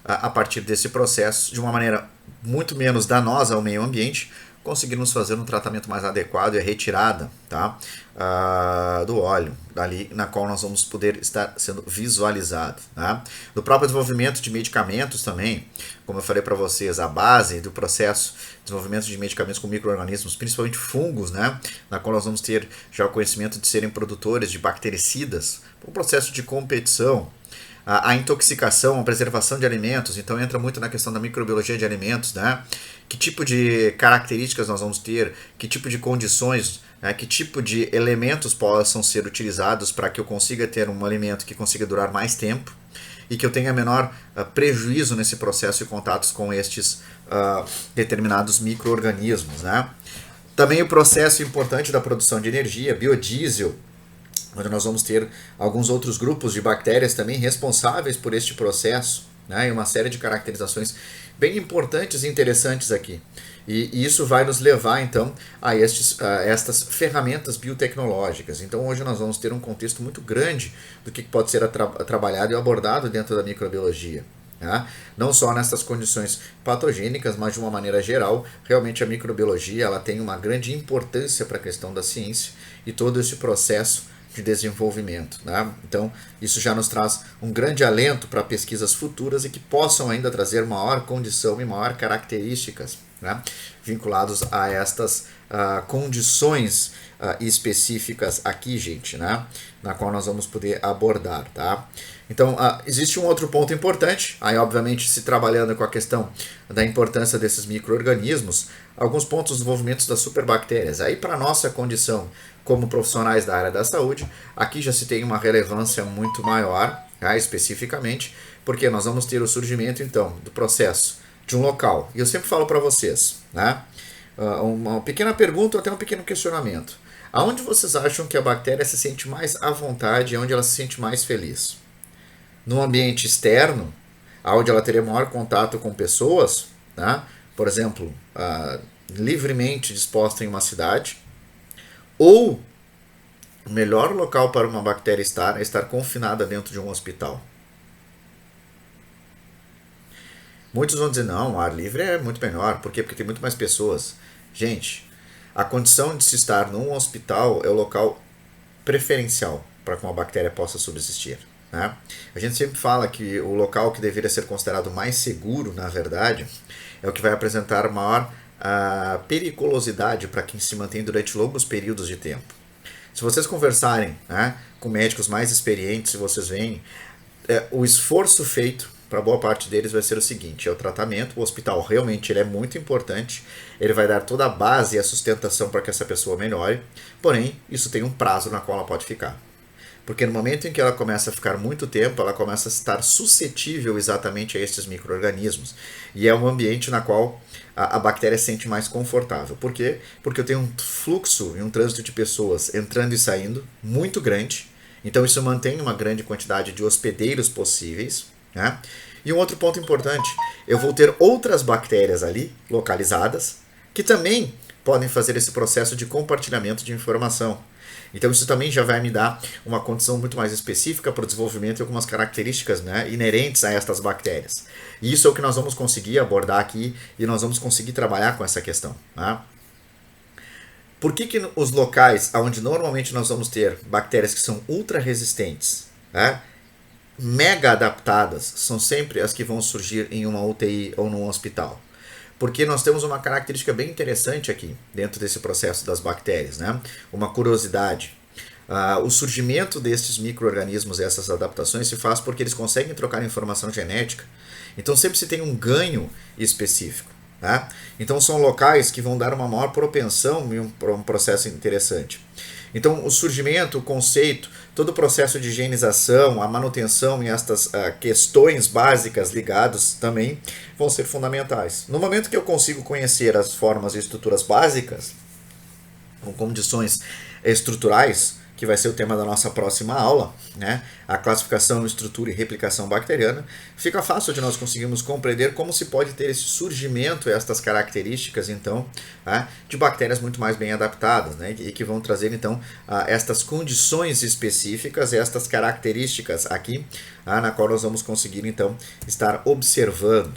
[SPEAKER 1] a partir desse processo, de uma maneira muito menos danosa ao meio ambiente, conseguirmos fazer um tratamento mais adequado e a retirada, tá, do óleo, dali na qual nós vamos poder estar sendo visualizados. Tá? No próprio desenvolvimento de medicamentos também, como eu falei para vocês, a base do processo de desenvolvimento de medicamentos com micro-organismos, principalmente fungos, né, na qual nós vamos ter já o conhecimento de serem produtores de bactericidas, um processo de competição, a intoxicação, a preservação de alimentos, então entra muito na questão da microbiologia de alimentos, né? Que tipo de características nós vamos ter, que tipo de condições, né? Que tipo de elementos possam ser utilizados para que eu consiga ter um alimento que consiga durar mais tempo e que eu tenha menor prejuízo nesse processo de contatos com estes determinados micro-organismos, né? Também o processo importante da produção de energia, biodiesel, onde nós vamos ter alguns outros grupos de bactérias também responsáveis por este processo, né, e uma série de caracterizações bem importantes e interessantes aqui. E isso vai nos levar, então, a estas ferramentas biotecnológicas. Então, hoje nós vamos ter um contexto muito grande do que pode ser trabalhado e abordado dentro da microbiologia. Né? Não só nessas condições patogênicas, mas de uma maneira geral, realmente a microbiologia ela tem uma grande importância para a questão da ciência e todo esse processo de desenvolvimento. Né? Então, isso já nos traz um grande alento para pesquisas futuras e que possam ainda trazer maior condição e maior características, né, vinculados a estas condições específicas aqui, gente, né, na qual nós vamos poder abordar. Tá? Então, existe um outro ponto importante, aí obviamente se trabalhando com a questão da importância desses micro-organismos, alguns pontos de desenvolvimento das superbactérias. Aí para a nossa condição como profissionais da área da saúde, aqui já se tem uma relevância muito maior, tá, especificamente, porque nós vamos ter o surgimento então do processo de um local. E eu sempre falo para vocês, né, uma pequena pergunta ou até um pequeno questionamento. Aonde vocês acham que a bactéria se sente mais à vontade e onde ela se sente mais feliz? No ambiente externo, onde ela teria maior contato com pessoas, né? Por exemplo, livremente disposta em uma cidade, ou o melhor local para uma bactéria estar é estar confinada dentro de um hospital. Muitos vão dizer, não, o ar livre é muito melhor. Por quê? Porque tem muito mais pessoas. Gente, a condição de se estar num hospital é o local preferencial para que uma bactéria possa subsistir. Né? A gente sempre fala que o local que deveria ser considerado mais seguro, na verdade, é o que vai apresentar maior periculosidade para quem se mantém durante longos períodos de tempo. Se vocês conversarem, né, com médicos mais experientes, se vocês veem, o esforço feito para boa parte deles vai ser o seguinte, é o tratamento. O hospital realmente ele é muito importante, ele vai dar toda a base e a sustentação para que essa pessoa melhore, porém isso tem um prazo na qual ela pode ficar. Porque no momento em que ela começa a ficar muito tempo, ela começa a estar suscetível exatamente a esses micro-organismos. E é um ambiente na qual a bactéria se sente mais confortável. Por quê? Porque eu tenho um fluxo e um trânsito de pessoas entrando e saindo muito grande. Então isso mantém uma grande quantidade de hospedeiros possíveis. Né? E um outro ponto importante, eu vou ter outras bactérias ali, localizadas, que também podem fazer esse processo de compartilhamento de informação. Então isso também já vai me dar uma condição muito mais específica para o desenvolvimento de algumas características, né, inerentes a estas bactérias. E isso é o que nós vamos conseguir abordar aqui e nós vamos conseguir trabalhar com essa questão. Tá? Por que os locais onde normalmente nós vamos ter bactérias que são ultra resistentes, né, mega adaptadas, são sempre as que vão surgir em uma UTI ou num hospital? Porque nós temos uma característica bem interessante aqui, dentro desse processo das bactérias, né? Uma curiosidade. O surgimento destes micro-organismos, essas adaptações, se faz porque eles conseguem trocar informação genética. Então sempre se tem um ganho específico. Tá? Então são locais que vão dar uma maior propensão para um processo interessante. Então o surgimento, o conceito, todo o processo de higienização, a manutenção e estas questões básicas ligadas também vão ser fundamentais. No momento que eu consigo conhecer as formas e estruturas básicas, com condições estruturais, que vai ser o tema da nossa próxima aula, né? A classificação, estrutura e replicação bacteriana, fica fácil de nós conseguirmos compreender como se pode ter esse surgimento, estas características, então, de bactérias muito mais bem adaptadas, né? E que vão trazer, então, estas condições específicas, estas características aqui, na qual nós vamos conseguir, então, estar observando,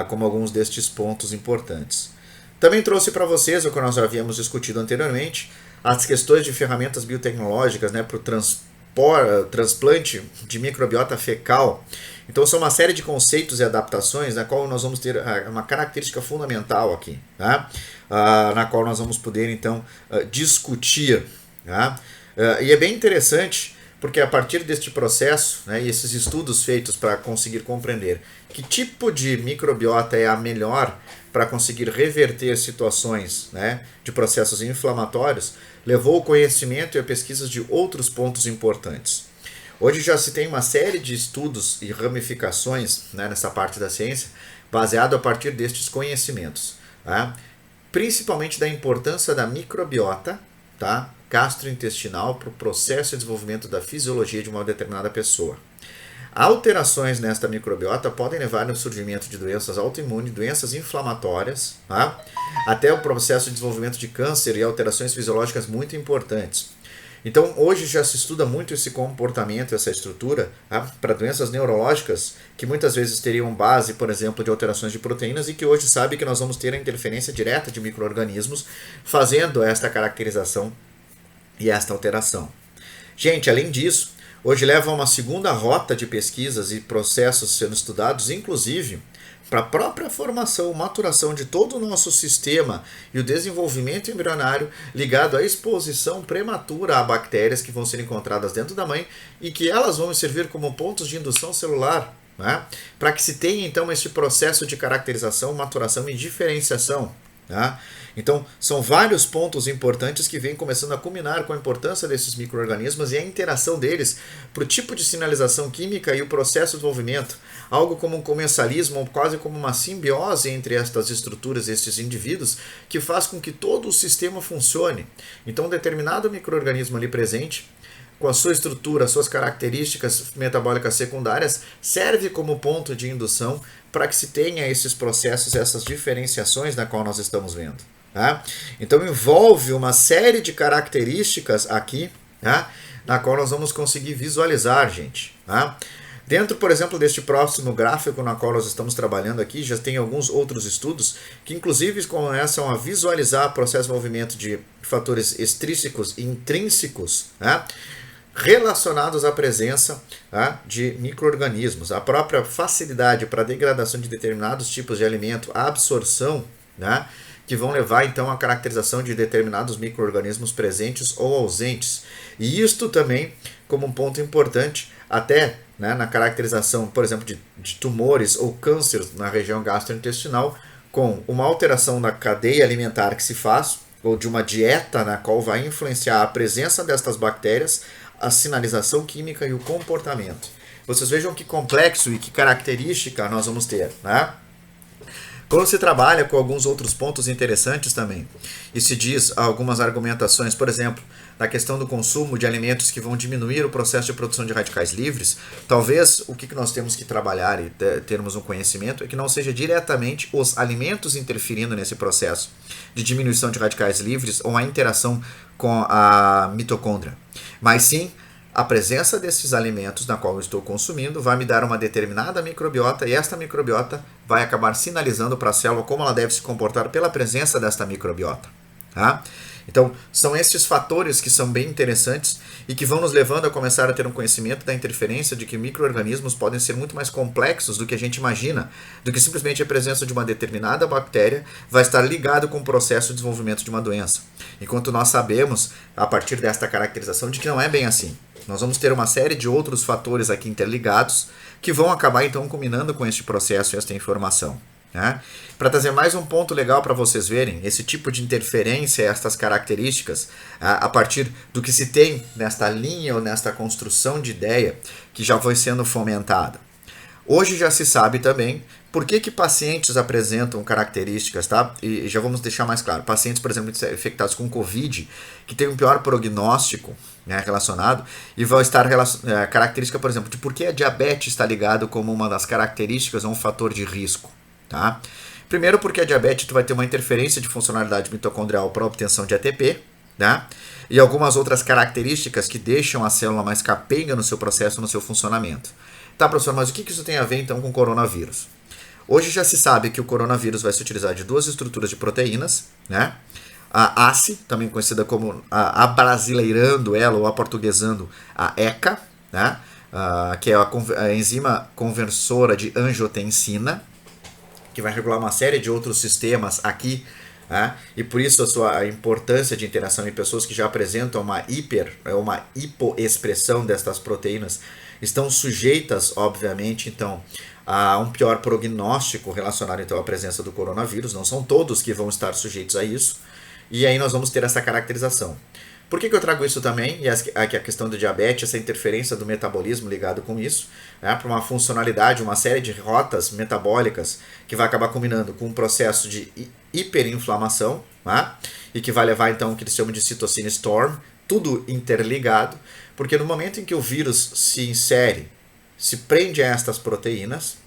[SPEAKER 1] como alguns destes pontos importantes. Também trouxe para vocês o que nós já havíamos discutido anteriormente, as questões de ferramentas biotecnológicas, né, para o transplante de microbiota fecal. Então são uma série de conceitos e adaptações na qual nós vamos ter uma característica fundamental aqui, tá? Na qual nós vamos poder então discutir. Tá? E é bem interessante porque a partir deste processo, né, e esses estudos feitos para conseguir compreender que tipo de microbiota é a melhor para conseguir reverter situações, né, de processos inflamatórios, levou o conhecimento e a pesquisa de outros pontos importantes. Hoje já se tem uma série de estudos e ramificações, né, nessa parte da ciência, baseado a partir destes conhecimentos, tá? Principalmente da importância da microbiota, tá, gastrointestinal para o processo de desenvolvimento da fisiologia de uma determinada pessoa. Alterações nesta microbiota podem levar ao surgimento de doenças autoimunes, doenças inflamatórias, tá? Até o processo de desenvolvimento de câncer e alterações fisiológicas muito importantes. Então, hoje já se estuda muito esse comportamento, essa estrutura, tá? Para doenças neurológicas que muitas vezes teriam base, por exemplo, de alterações de proteínas e que hoje sabe que nós vamos ter a interferência direta de micro-organismos fazendo esta caracterização e esta alteração. Gente, além disso, hoje leva a uma segunda rota de pesquisas e processos sendo estudados, inclusive para a própria formação, maturação de todo o nosso sistema e o desenvolvimento embrionário ligado à exposição prematura a bactérias que vão ser encontradas dentro da mãe e que elas vão servir como pontos de indução celular, né? Para que se tenha então este processo de caracterização, maturação e diferenciação. Tá? Então, são vários pontos importantes que vêm começando a culminar com a importância desses micro-organismos e a interação deles para o tipo de sinalização química e o processo de desenvolvimento, algo como um comensalismo, ou quase como uma simbiose entre estas estruturas e estes indivíduos, que faz com que todo o sistema funcione. Então, um determinado micro-organismo ali presente, com a sua estrutura, suas características metabólicas secundárias, serve como ponto de indução para que se tenha esses processos, essas diferenciações na qual nós estamos vendo. Tá? Então envolve uma série de características aqui, tá? Na qual nós vamos conseguir visualizar, gente. Tá? Dentro, por exemplo, deste próximo gráfico na qual nós estamos trabalhando aqui, já tem alguns outros estudos que inclusive começam a visualizar o processo de desenvolvimento de fatores extrínsecos e intrínsecos, tá? Relacionados à presença, tá, de micro-organismos, a própria facilidade para a degradação de determinados tipos de alimento, a absorção, né, que vão levar então à caracterização de determinados micro-organismos presentes ou ausentes. E isto também como um ponto importante, até, né, na caracterização, por exemplo, de tumores ou cânceres na região gastrointestinal, com uma alteração na cadeia alimentar que se faz, ou de uma dieta na qual vai influenciar a presença destas bactérias, a sinalização química e o comportamento. Vocês vejam que complexo e que característica nós vamos ter, né? Quando se trabalha com alguns outros pontos interessantes também, e se diz algumas argumentações, por exemplo, na questão do consumo de alimentos que vão diminuir o processo de produção de radicais livres, talvez o que nós temos que trabalhar e termos um conhecimento é que não seja diretamente os alimentos interferindo nesse processo de diminuição de radicais livres ou a interação com a mitocôndria, mas sim a presença desses alimentos na qual eu estou consumindo vai me dar uma determinada microbiota e esta microbiota vai acabar sinalizando para a célula como ela deve se comportar pela presença desta microbiota. Tá? Então, são esses fatores que são bem interessantes e que vão nos levando a começar a ter um conhecimento da interferência de que micro-organismos podem ser muito mais complexos do que a gente imagina, do que simplesmente a presença de uma determinada bactéria vai estar ligado com o processo de desenvolvimento de uma doença. Enquanto nós sabemos, a partir desta caracterização, de que não é bem assim. Nós vamos ter uma série de outros fatores aqui interligados que vão acabar então combinando com este processo e esta informação. Né? Para trazer mais um ponto legal para vocês verem, esse tipo de interferência, estas características, a partir do que se tem nesta linha ou nesta construção de ideia que já foi sendo fomentada. Hoje já se sabe também por que pacientes apresentam características, tá? E já vamos deixar mais claro. Pacientes, por exemplo, infectados com Covid, que tem um pior prognóstico, né, relacionado, e vão estar característica, por exemplo, de por que a diabetes está ligado como uma das características a um fator de risco, tá? Primeiro porque a diabetes tu vai ter uma interferência de funcionalidade mitocondrial para a obtenção de ATP, tá? E algumas outras características que deixam a célula mais capenga no seu processo, no seu funcionamento. Tá, professor, mas o que isso tem a ver então com o coronavírus? Hoje já se sabe que o coronavírus vai se utilizar de duas estruturas de proteínas, né? A ACE, também conhecida como abrasileirando ela ou aportuguesando a ECA, né? Que é a enzima conversora de angiotensina, que vai regular uma série de outros sistemas aqui, né? E por isso a importância de interação em pessoas que já apresentam uma hipoexpressão destas proteínas estão sujeitas, obviamente, então, a um pior prognóstico relacionado então à presença do coronavírus. Não são todos que vão estar sujeitos a isso. E aí nós vamos ter essa caracterização. Por que eu trago isso também? E aqui a questão do diabetes, essa interferência do metabolismo ligado com isso, né, para uma funcionalidade, uma série de rotas metabólicas que vai acabar combinando com um processo de hiperinflamação, né, e que vai levar então o que eles chamam de cytokine storm, tudo interligado, porque no momento em que o vírus se insere, se prende a estas proteínas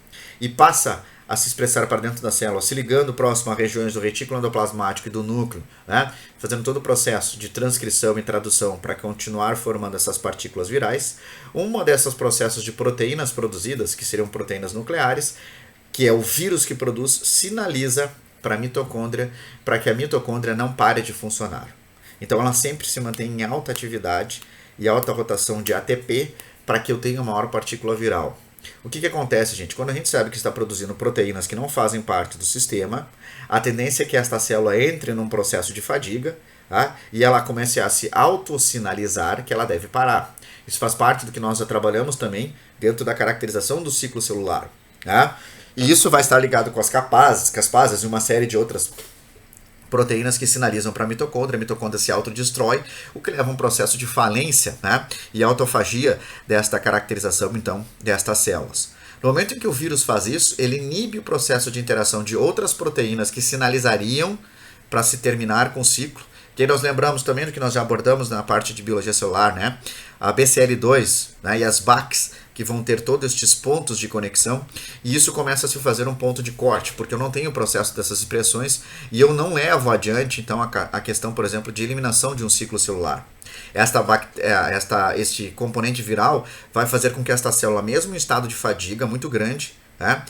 [SPEAKER 1] e passa a se expressar para dentro da célula, se ligando próximo a regiões do retículo endoplasmático e do núcleo, né? Fazendo todo o processo de transcrição e tradução para continuar formando essas partículas virais. Um desses processos de proteínas produzidas, que seriam proteínas nucleares, que é o vírus que produz, sinaliza para a mitocôndria, para que a mitocôndria não pare de funcionar. Então ela sempre se mantém em alta atividade e alta rotação de ATP para que eu tenha uma maior partícula viral. O que acontece, gente? Quando a gente sabe que está produzindo proteínas que não fazem parte do sistema, a tendência é que esta célula entre num processo de fadiga, tá? E ela comece a se autossinalizar que ela deve parar. Isso faz parte do que nós já trabalhamos também dentro da caracterização do ciclo celular. Tá? E isso vai estar ligado com as caspasas e uma série de outras proteínas que sinalizam para a mitocôndria se autodestrói, o que leva a um processo de falência, né, e autofagia desta caracterização, então, destas células. No momento em que o vírus faz isso, ele inibe o processo de interação de outras proteínas que sinalizariam para se terminar com o ciclo. Que nós lembramos também do que nós já abordamos na parte de biologia celular, né, a BCL2, né, e as BACs, que vão ter todos estes pontos de conexão, e isso começa a se fazer um ponto de corte, porque eu não tenho o processo dessas expressões e eu não levo adiante, então, a questão, por exemplo, de eliminação de um ciclo celular. Este componente viral vai fazer com que esta célula, mesmo em estado de fadiga muito grande, né,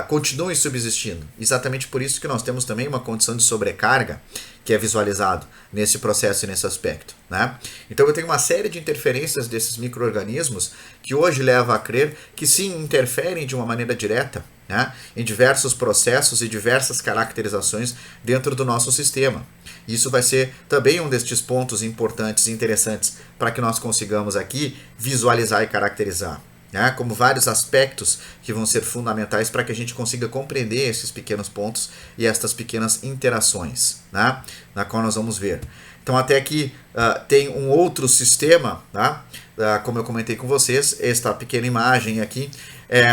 [SPEAKER 1] continue subsistindo. Exatamente por isso que nós temos também uma condição de sobrecarga que é visualizado nesse processo e nesse aspecto, né? Então eu tenho uma série de interferências desses micro-organismos que hoje leva a crer que sim, interferem de uma maneira direta, né, em diversos processos e diversas caracterizações dentro do nosso sistema. Isso vai ser também um destes pontos importantes e interessantes para que nós consigamos aqui visualizar e caracterizar. né, como vários aspectos que vão ser fundamentais para que a gente consiga compreender esses pequenos pontos e estas pequenas interações, né, na qual nós vamos ver. Então até aqui tem um outro sistema, tá? Como eu comentei com vocês, esta pequena imagem aqui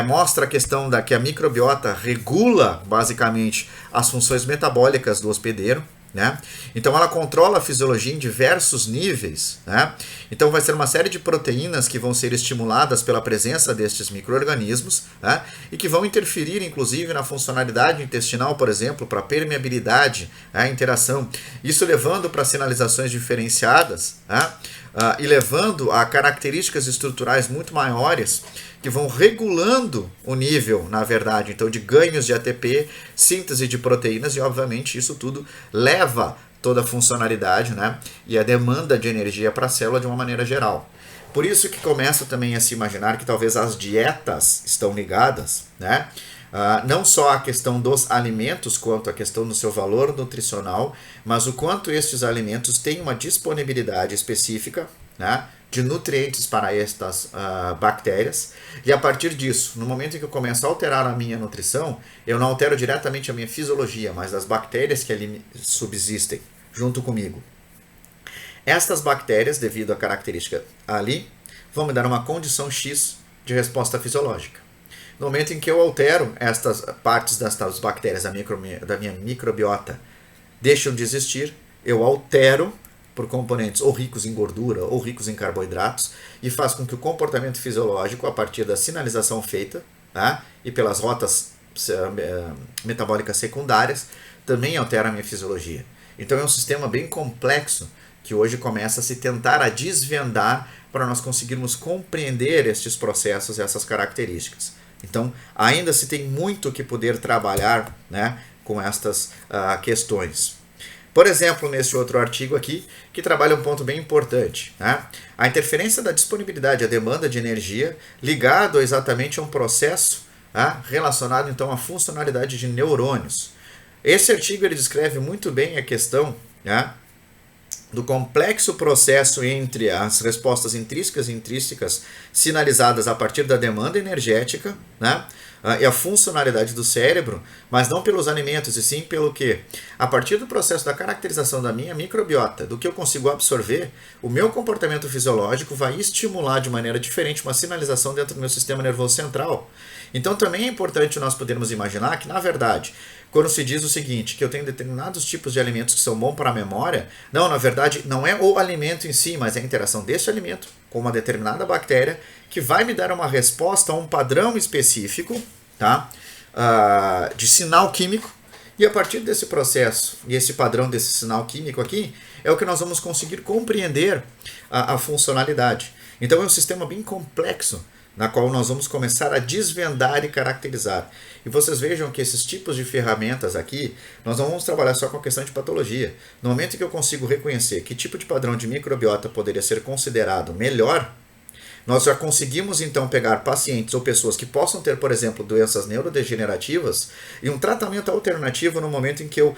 [SPEAKER 1] mostra a questão da que a microbiota regula basicamente as funções metabólicas do hospedeiro, né? Então ela controla a fisiologia em diversos níveis, né? Então vai ser uma série de proteínas que vão ser estimuladas pela presença destes micro-organismos, né? E que vão interferir inclusive na funcionalidade intestinal, por exemplo, para permeabilidade, né? Interação, isso levando para sinalizações diferenciadas, né? E levando a características estruturais muito maiores que vão regulando o nível, na verdade, então de ganhos de ATP, síntese de proteínas e, obviamente, isso tudo leva toda a funcionalidade, né, e a demanda de energia para a célula de uma maneira geral. Por isso que começa também a se imaginar que talvez as dietas estão ligadas, né, não só a questão dos alimentos, quanto a questão do seu valor nutricional, mas o quanto estes alimentos têm uma disponibilidade específica, né, de nutrientes para estas bactérias, e a partir disso, no momento em que eu começo a alterar a minha nutrição, eu não altero diretamente a minha fisiologia, mas as bactérias que ali subsistem junto comigo. Estas bactérias, devido à característica ali, vão me dar uma condição X de resposta fisiológica. No momento em que eu altero estas partes destas bactérias da minha microbiota deixam de existir, eu altero por componentes ou ricos em gordura ou ricos em carboidratos e faz com que o comportamento fisiológico, a partir da sinalização feita, tá, e pelas rotas metabólicas secundárias, também altera a minha fisiologia. Então é um sistema bem complexo que hoje começa a se tentar a desvendar para nós conseguirmos compreender estes processos e essas características. Então ainda se tem muito que poder trabalhar, né, com estas questões. Por exemplo, nesse outro artigo aqui, que trabalha um ponto bem importante, né? A interferência da disponibilidade à demanda de energia ligado exatamente a um processo, né, relacionado então à funcionalidade de neurônios. Esse artigo ele descreve muito bem a questão, né, do complexo processo entre as respostas intrínsecas e intrínsecas sinalizadas a partir da demanda energética, né, e a funcionalidade do cérebro, mas não pelos alimentos, e sim pelo que? A partir do processo da caracterização da minha microbiota, do que eu consigo absorver, o meu comportamento fisiológico vai estimular de maneira diferente uma sinalização dentro do meu sistema nervoso central. Então também é importante nós podermos imaginar que, na verdade, quando se diz o seguinte, que eu tenho determinados tipos de alimentos que são bons para a memória, não, na verdade, não é o alimento em si, mas é a interação desse alimento com uma determinada bactéria que vai me dar uma resposta a um padrão específico, tá? De sinal químico, e a partir desse processo e esse padrão desse sinal químico aqui, é o que nós vamos conseguir compreender a funcionalidade. Então é um sistema bem complexo, na qual nós vamos começar a desvendar e caracterizar. E vocês vejam que esses tipos de ferramentas aqui, nós não vamos trabalhar só com a questão de patologia. No momento em que eu consigo reconhecer que tipo de padrão de microbiota poderia ser considerado melhor, nós já conseguimos então pegar pacientes ou pessoas que possam ter, por exemplo, doenças neurodegenerativas e um tratamento alternativo no momento em que eu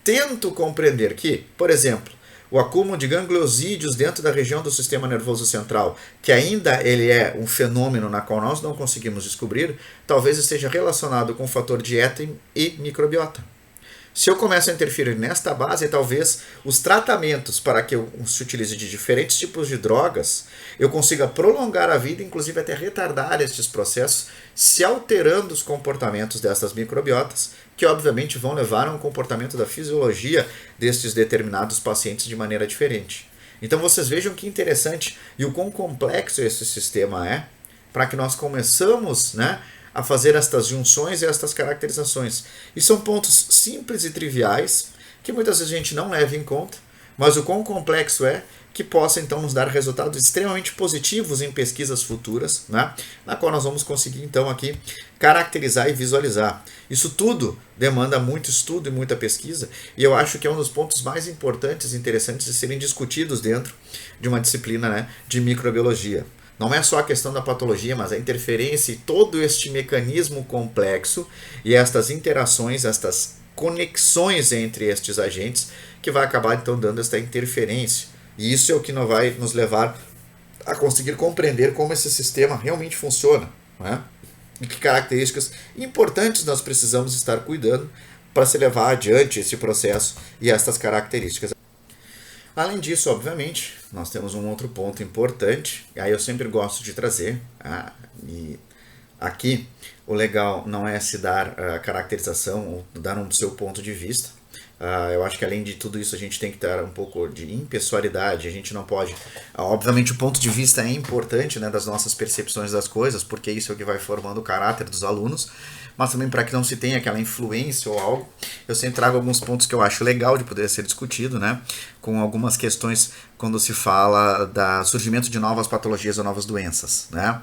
[SPEAKER 1] tento compreender que, por exemplo, o acúmulo de gangliosídeos dentro da região do sistema nervoso central, que ainda ele é um fenômeno na qual nós não conseguimos descobrir, talvez esteja relacionado com o fator dieta e microbiota. Se eu começo a interferir nesta base, talvez os tratamentos para que eu se utilize de diferentes tipos de drogas, eu consiga prolongar a vida, inclusive até retardar estes processos, se alterando os comportamentos dessas microbiotas, que obviamente vão levar a um comportamento da fisiologia destes determinados pacientes de maneira diferente. Então vocês vejam que interessante e o quão complexo esse sistema é, para que nós começamos, né, a fazer estas junções e estas caracterizações. E são pontos simples e triviais, que muitas vezes a gente não leva em conta, mas o quão complexo é que possa então nos dar resultados extremamente positivos em pesquisas futuras, né? Na qual nós vamos conseguir então aqui caracterizar e visualizar. Isso tudo demanda muito estudo e muita pesquisa, e eu acho que é um dos pontos mais importantes e interessantes de serem discutidos dentro de uma disciplina, né, de microbiologia. Não é só a questão da patologia, mas a interferência e todo este mecanismo complexo e estas interações, estas conexões entre estes agentes que vai acabar então dando esta interferência. E isso é o que vai nos levar a conseguir compreender como esse sistema realmente funciona, né? E que características importantes nós precisamos estar cuidando para se levar adiante esse processo e estas características. Além disso, obviamente, nós temos um outro ponto importante, e aí eu sempre gosto de trazer, e aqui o legal não é se dar a caracterização ou dar um seu ponto de vista. Eu acho que além de tudo isso a gente tem que ter um pouco de impessoalidade, a gente não pode... obviamente o ponto de vista é importante, né, das nossas percepções das coisas, porque isso é o que vai formando o caráter dos alunos, mas também para que não se tenha aquela influência ou algo, eu sempre trago alguns pontos que eu acho legal de poder ser discutido, né, com algumas questões quando se fala do surgimento de novas patologias ou novas doenças, né.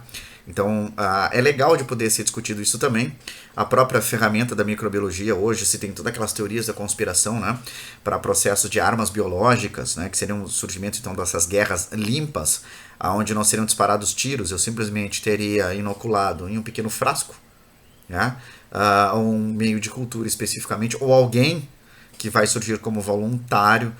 [SPEAKER 1] Então, é legal de poder ser discutido isso também. A própria ferramenta da microbiologia, hoje se tem todas aquelas teorias da conspiração, né, para processos de armas biológicas, né, que seriam o surgimento então dessas guerras limpas, onde não seriam disparados tiros, eu simplesmente teria inoculado em um pequeno frasco, né, um meio de cultura especificamente, ou alguém que vai surgir como voluntário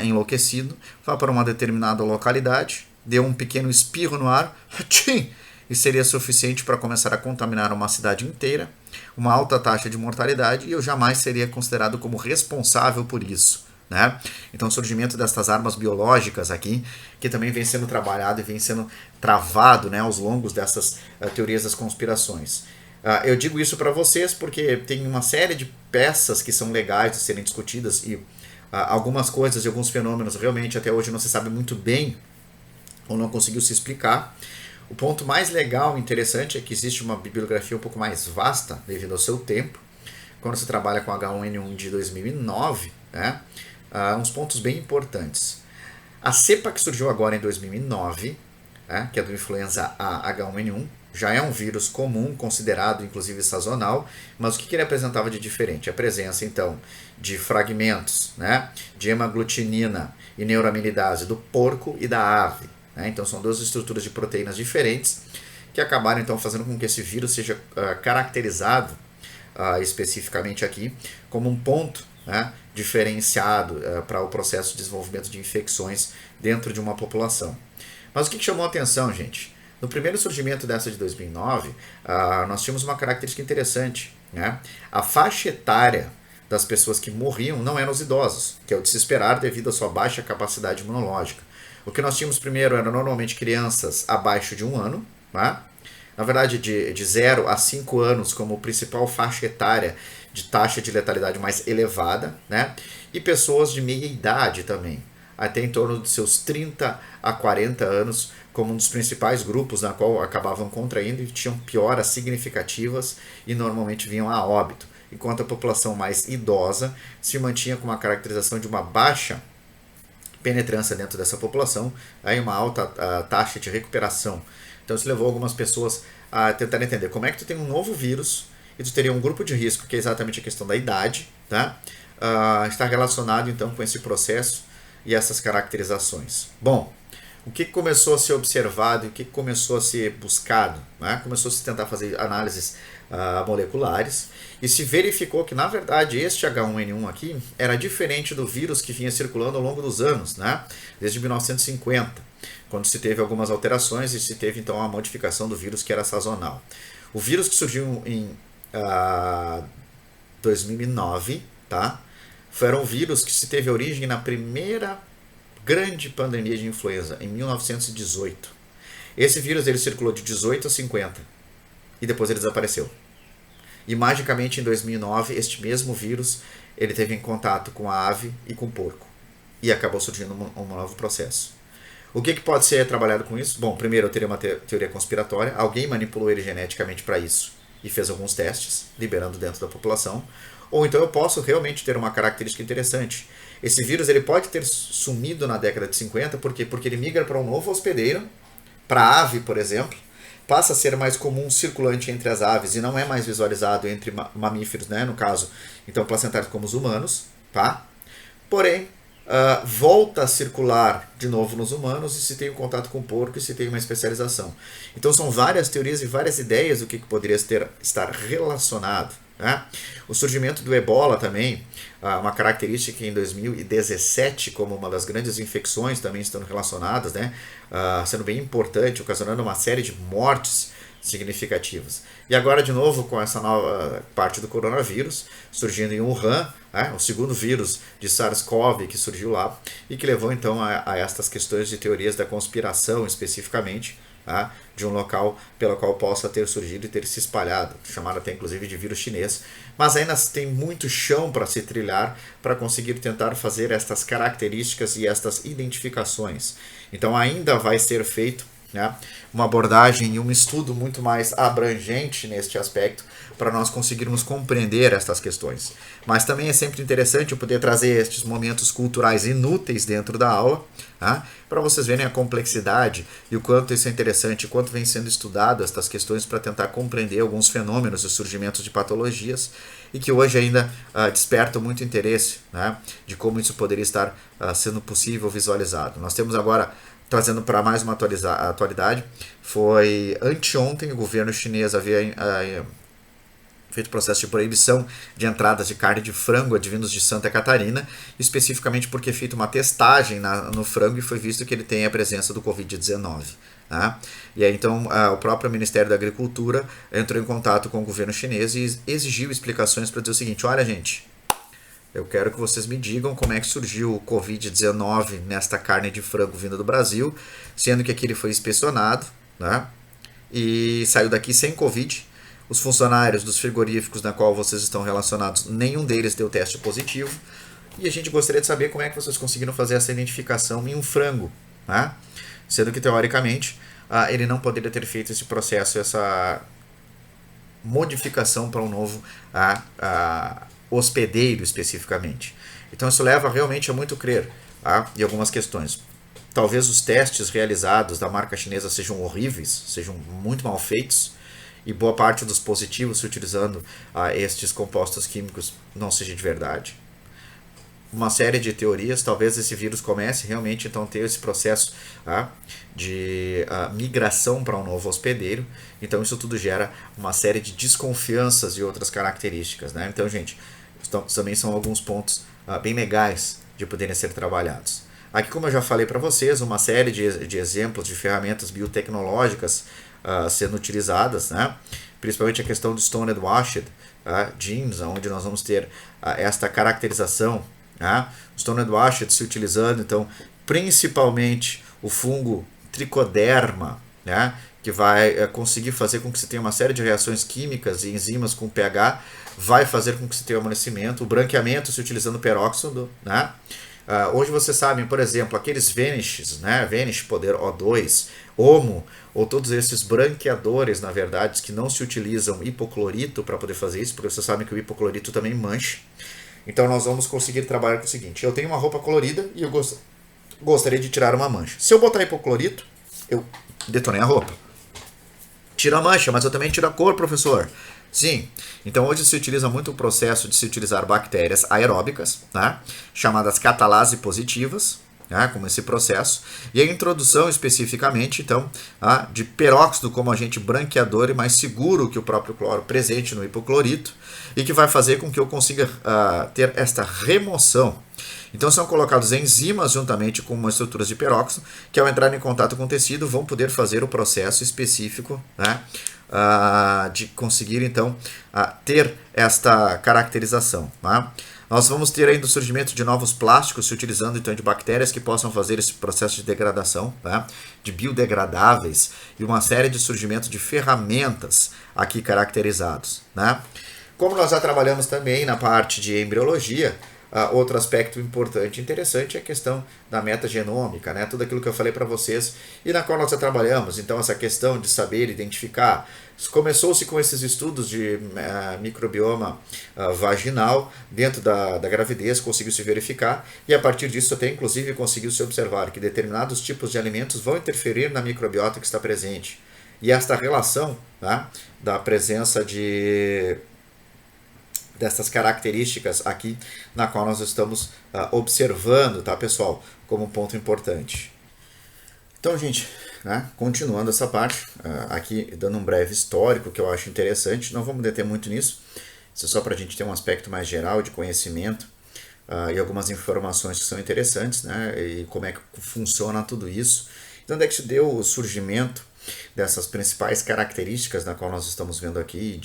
[SPEAKER 1] enlouquecido, vai para uma determinada localidade, deu um pequeno espirro no ar, tchim, e seria suficiente para começar a contaminar uma cidade inteira, uma alta taxa de mortalidade, e eu jamais seria considerado como responsável por isso, né? Então o surgimento destas armas biológicas aqui, que também vem sendo trabalhado e vem sendo travado, né, aos longos dessas teorias das conspirações. Eu digo isso para vocês porque tem uma série de peças que são legais de serem discutidas e algumas coisas e alguns fenômenos realmente até hoje não se sabe muito bem ou não conseguiu se explicar. O ponto mais legal e interessante é que existe uma bibliografia um pouco mais vasta devido ao seu tempo. Quando se trabalha com H1N1 de 2009, né, uns pontos bem importantes. A cepa que surgiu agora em 2009, que é do influenza A H1N1, já é um vírus comum, considerado inclusive sazonal, mas o que ele apresentava de diferente? A presença, então, de fragmentos, né, de hemaglutinina e neuraminidase do porco e da ave. Então são duas estruturas de proteínas diferentes que acabaram então fazendo com que esse vírus seja caracterizado especificamente aqui como um ponto, né, diferenciado para o processo de desenvolvimento de infecções dentro de uma população. Mas o que chamou a atenção, gente? No primeiro surgimento dessa de 2009, nós tínhamos uma característica interessante, né? A faixa etária das pessoas que morriam não eram os idosos, que é o de se esperar devido à sua baixa capacidade imunológica. O que nós tínhamos primeiro eram normalmente crianças abaixo de 1 ano, tá? Na verdade de 0 a 5 anos como principal faixa etária de taxa de letalidade mais elevada, né? E pessoas de meia idade também, até em torno de seus 30 a 40 anos, como um dos principais grupos na qual acabavam contraindo e tinham pioras significativas e normalmente vinham a óbito, enquanto a população mais idosa se mantinha com uma caracterização de uma baixa penetrância dentro dessa população, aí uma alta taxa de recuperação. Então isso levou algumas pessoas a tentar entender como é que tu tem um novo vírus e tu teria um grupo de risco, que é exatamente a questão da idade, tá? Está relacionado então com esse processo e essas caracterizações. Bom, o que começou a ser observado e o que começou a ser buscado, né? Começou a se tentar fazer análises moleculares e se verificou que, na verdade, este H1N1 aqui era diferente do vírus que vinha circulando ao longo dos anos, né? Desde 1950, quando se teve algumas alterações e se teve, então, a modificação do vírus que era sazonal. O vírus que surgiu em 2009, tá? Era um vírus que se teve origem na primeira grande pandemia de influenza, em 1918. Esse vírus ele circulou de 18 a 50 e depois ele desapareceu. E magicamente em 2009 este mesmo vírus ele teve em contato com a ave e com o porco e acabou surgindo um novo processo. O que pode ser trabalhado com isso? Bom, primeiro eu teria uma teoria conspiratória, alguém manipulou ele geneticamente para isso e fez alguns testes, liberando dentro da população. Ou então eu posso realmente ter uma característica interessante. Esse vírus ele pode ter sumido na década de 50, por quê? Porque ele migra para um novo hospedeiro, para a ave, por exemplo, passa a ser mais comum circulante entre as aves e não é mais visualizado entre mamíferos, né, no caso, então placentários como os humanos, tá? Porém, volta a circular de novo nos humanos e se tem um contato com o porco e se tem uma especialização. Então são várias teorias e várias ideias do que poderia estar relacionado. né? O surgimento do ebola também, uma característica em 2017 como uma das grandes infecções também estão relacionadas, né? Sendo bem importante, ocasionando uma série de mortes significativas. E agora de novo com essa nova parte do coronavírus surgindo em Wuhan, o segundo vírus de SARS-CoV que surgiu lá e que levou então a estas questões de teorias da conspiração especificamente, de um local pelo qual possa ter surgido e ter se espalhado, chamado até inclusive de vírus chinês, mas ainda tem muito chão para se trilhar para conseguir tentar fazer estas características e estas identificações. Então ainda vai ser feito uma abordagem e um estudo muito mais abrangente neste aspecto para nós conseguirmos compreender estas questões. Mas também é sempre interessante eu poder trazer estes momentos culturais inúteis dentro da aula, para vocês verem a complexidade e o quanto isso é interessante, o quanto vem sendo estudado estas questões para tentar compreender alguns fenômenos e surgimentos de patologias e que hoje ainda despertam muito interesse, de como isso poderia estar sendo possível visualizado. Nós temos agora, trazendo para mais uma atualidade, foi anteontem o governo chinês havia feito processo de proibição de entradas de carne de frango advindos de Santa Catarina, especificamente porque feito uma testagem no frango e foi visto que ele tem a presença do Covid-19. E aí então o próprio Ministério da Agricultura entrou em contato com o governo chinês e exigiu explicações para dizer o seguinte: olha gente, eu quero que vocês me digam como é que surgiu o Covid-19 nesta carne de frango vinda do Brasil, sendo que aqui ele foi inspecionado, e saiu daqui sem Covid. Os funcionários dos frigoríficos na qual vocês estão relacionados, nenhum deles deu teste positivo. E a gente gostaria de saber como é que vocês conseguiram fazer essa identificação em um frango, sendo que teoricamente ele não poderia ter feito esse processo, essa modificação para um novo hospedeiro especificamente. Então isso leva realmente a muito crer em algumas questões. Talvez os testes realizados da marca chinesa sejam horríveis, sejam muito mal feitos, e boa parte dos positivos se utilizando estes compostos químicos não seja de verdade. Uma série de teorias, talvez esse vírus comece realmente então a ter esse processo de migração para um novo hospedeiro. Então isso tudo gera uma série de desconfianças e outras características, Então, gente, também são alguns pontos bem legais de poderem ser trabalhados. Aqui, como eu já falei para vocês, uma série de exemplos de ferramentas biotecnológicas sendo utilizadas, principalmente a questão do Stoned Washed Genes, onde nós vamos ter esta caracterização, o Stoned Washed se utilizando então principalmente o fungo Trichoderma, que vai conseguir fazer com que você tenha uma série de reações químicas e enzimas com pH, vai fazer com que você tenha um amolecimento, o branqueamento se utilizando peróxido, hoje vocês sabem, por exemplo, aqueles Vanishes, Vanish Poder O2, Omo, ou todos esses branqueadores, na verdade, que não se utilizam hipoclorito para poder fazer isso, porque vocês sabem que o hipoclorito também mancha. Então nós vamos conseguir trabalhar com o seguinte: eu tenho uma roupa colorida e eu gostaria de tirar uma mancha. Se eu botar hipoclorito, eu detonei a roupa. Tiro a mancha, mas eu também tiro a cor, professor. Sim, então hoje se utiliza muito o processo de se utilizar bactérias aeróbicas, chamadas catalase positivas, como esse processo, e a introdução especificamente então de peróxido como agente branqueador e mais seguro que o próprio cloro presente no hipoclorito, e que vai fazer com que eu consiga ter esta remoção. Então são colocados enzimas juntamente com umas estruturas de peróxido que, ao entrar em contato com o tecido, vão poder fazer o processo específico de conseguir então ter esta caracterização. Nós vamos ter ainda o surgimento de novos plásticos se utilizando então de bactérias que possam fazer esse processo de degradação, de biodegradáveis, e uma série de surgimento de ferramentas aqui caracterizados. Como nós já trabalhamos também na parte de embriologia, outro aspecto importante e interessante é a questão da metagenômica, tudo aquilo que eu falei para vocês e na qual nós já trabalhamos. Então essa questão de saber identificar, começou-se com esses estudos de microbioma vaginal dentro da gravidez, conseguiu-se verificar, e a partir disso até inclusive conseguiu-se observar que determinados tipos de alimentos vão interferir na microbiota que está presente. E esta relação da presença dessas características aqui, na qual nós estamos observando, pessoal, como um ponto importante. Então, gente, continuando essa parte, aqui dando um breve histórico que eu acho interessante, não vamos deter muito nisso, Isso é só para a gente ter um aspecto mais geral de conhecimento e algumas informações que são interessantes, né? E como é que funciona tudo isso. Então, onde é que se deu o surgimento dessas principais características na qual nós estamos vendo aqui,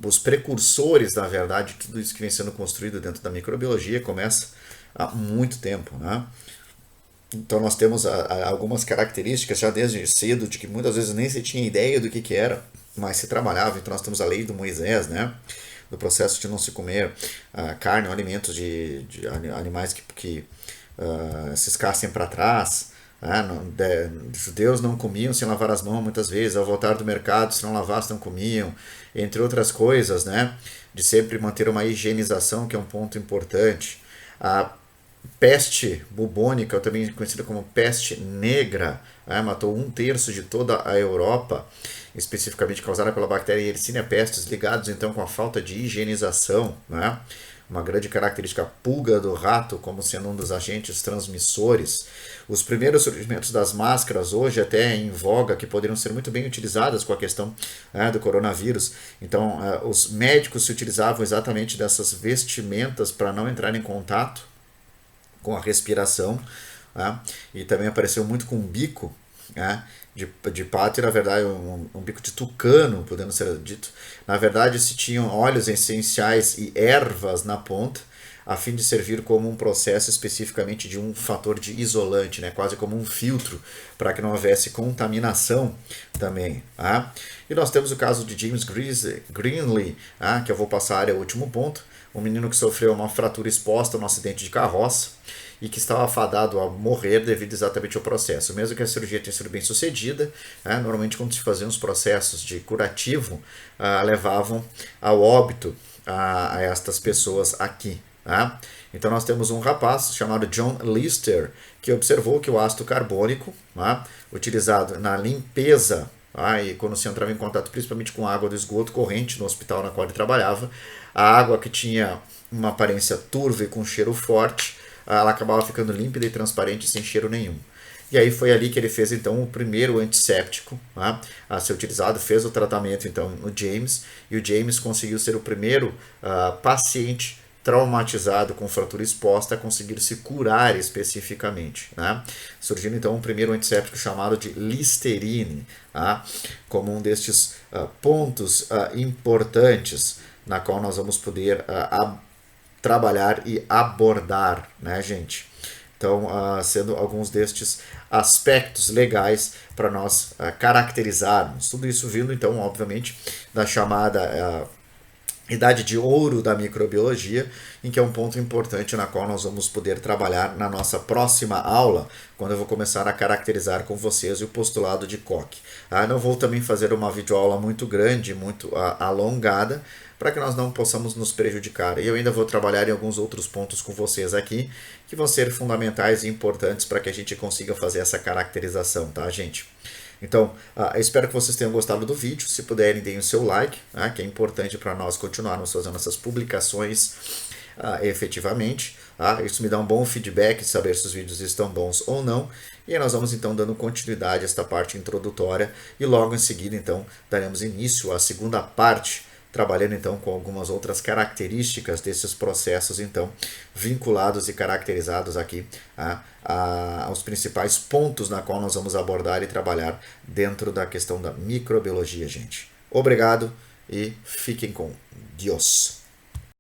[SPEAKER 1] os precursores, na verdade, de tudo isso que vem sendo construído dentro da microbiologia começa há muito tempo, né? Então nós temos algumas características já desde cedo de que muitas vezes nem se tinha ideia do que era, mas se trabalhava. Então nós temos a lei do Moisés, né? Do processo de não se comer carne ou alimentos de animais que se escassem para trás. Os judeus não comiam sem lavar as mãos muitas vezes, ao voltar do mercado, se não lavassem, não comiam, entre outras coisas, né? De sempre manter uma higienização, que é um ponto importante. A peste bubônica, também conhecida como peste negra, matou 1/3 de toda a Europa, especificamente causada pela bactéria Yersinia pestis, ligados então com a falta de higienização, né? Uma grande característica, a pulga do rato como sendo um dos agentes transmissores. Os primeiros surgimentos das máscaras hoje até em voga, que poderiam ser muito bem utilizadas com a questão do coronavírus. Então, os médicos se utilizavam exatamente dessas vestimentas para não entrar em contato com a respiração, né? E também apareceu muito com bico, né? De pato, e na verdade um bico de tucano, podendo ser dito. Na verdade, se tinham óleos essenciais e ervas na ponta, a fim de servir como um processo especificamente de um fator de isolante, né? Quase como um filtro, para que não houvesse contaminação também. Tá? E nós temos o caso de James Greenlee, que eu vou passar ao último ponto, um menino que sofreu uma fratura exposta no acidente de carroça e que estava fadado a morrer devido exatamente ao processo. Mesmo que a cirurgia tenha sido bem sucedida, normalmente quando se faziam os processos de curativo, levavam ao óbito a estas pessoas aqui. Então nós temos um rapaz chamado John Lister, que observou que o ácido carbônico, utilizado na limpeza, e quando se entrava em contato principalmente com a água do esgoto corrente no hospital na qual ele trabalhava, a água que tinha uma aparência turva e com cheiro forte, ela acabava ficando límpida e transparente sem cheiro nenhum. E aí foi ali que ele fez então o primeiro antisséptico a ser utilizado, fez o tratamento então no James, e o James conseguiu ser o primeiro paciente traumatizado com fratura exposta a conseguir se curar especificamente. Surgindo então um primeiro antisséptico chamado de Listerine, como um destes pontos importantes na qual nós vamos poder trabalhar e abordar, né, gente? Então, sendo alguns destes aspectos legais para nós caracterizarmos. Tudo isso vindo, então, obviamente, da chamada idade de ouro da microbiologia, em que é um ponto importante na qual nós vamos poder trabalhar na nossa próxima aula, quando eu vou começar a caracterizar com vocês o postulado de Koch. Não vou também fazer uma videoaula muito grande, muito alongada, para que nós não possamos nos prejudicar. E eu ainda vou trabalhar em alguns outros pontos com vocês aqui, que vão ser fundamentais e importantes para que a gente consiga fazer essa caracterização, tá, gente? Então, espero que vocês tenham gostado do vídeo. Se puderem, deem o seu like, que é importante para nós continuarmos fazendo essas publicações efetivamente. Isso me dá um bom feedback de saber se os vídeos estão bons ou não. E aí nós vamos então dando continuidade a esta parte introdutória e logo em seguida então daremos início à segunda parte, trabalhando então com algumas outras características desses processos então vinculados e caracterizados aqui aos principais pontos na qual nós vamos abordar e trabalhar dentro da questão da microbiologia, gente. Obrigado e fiquem com Deus.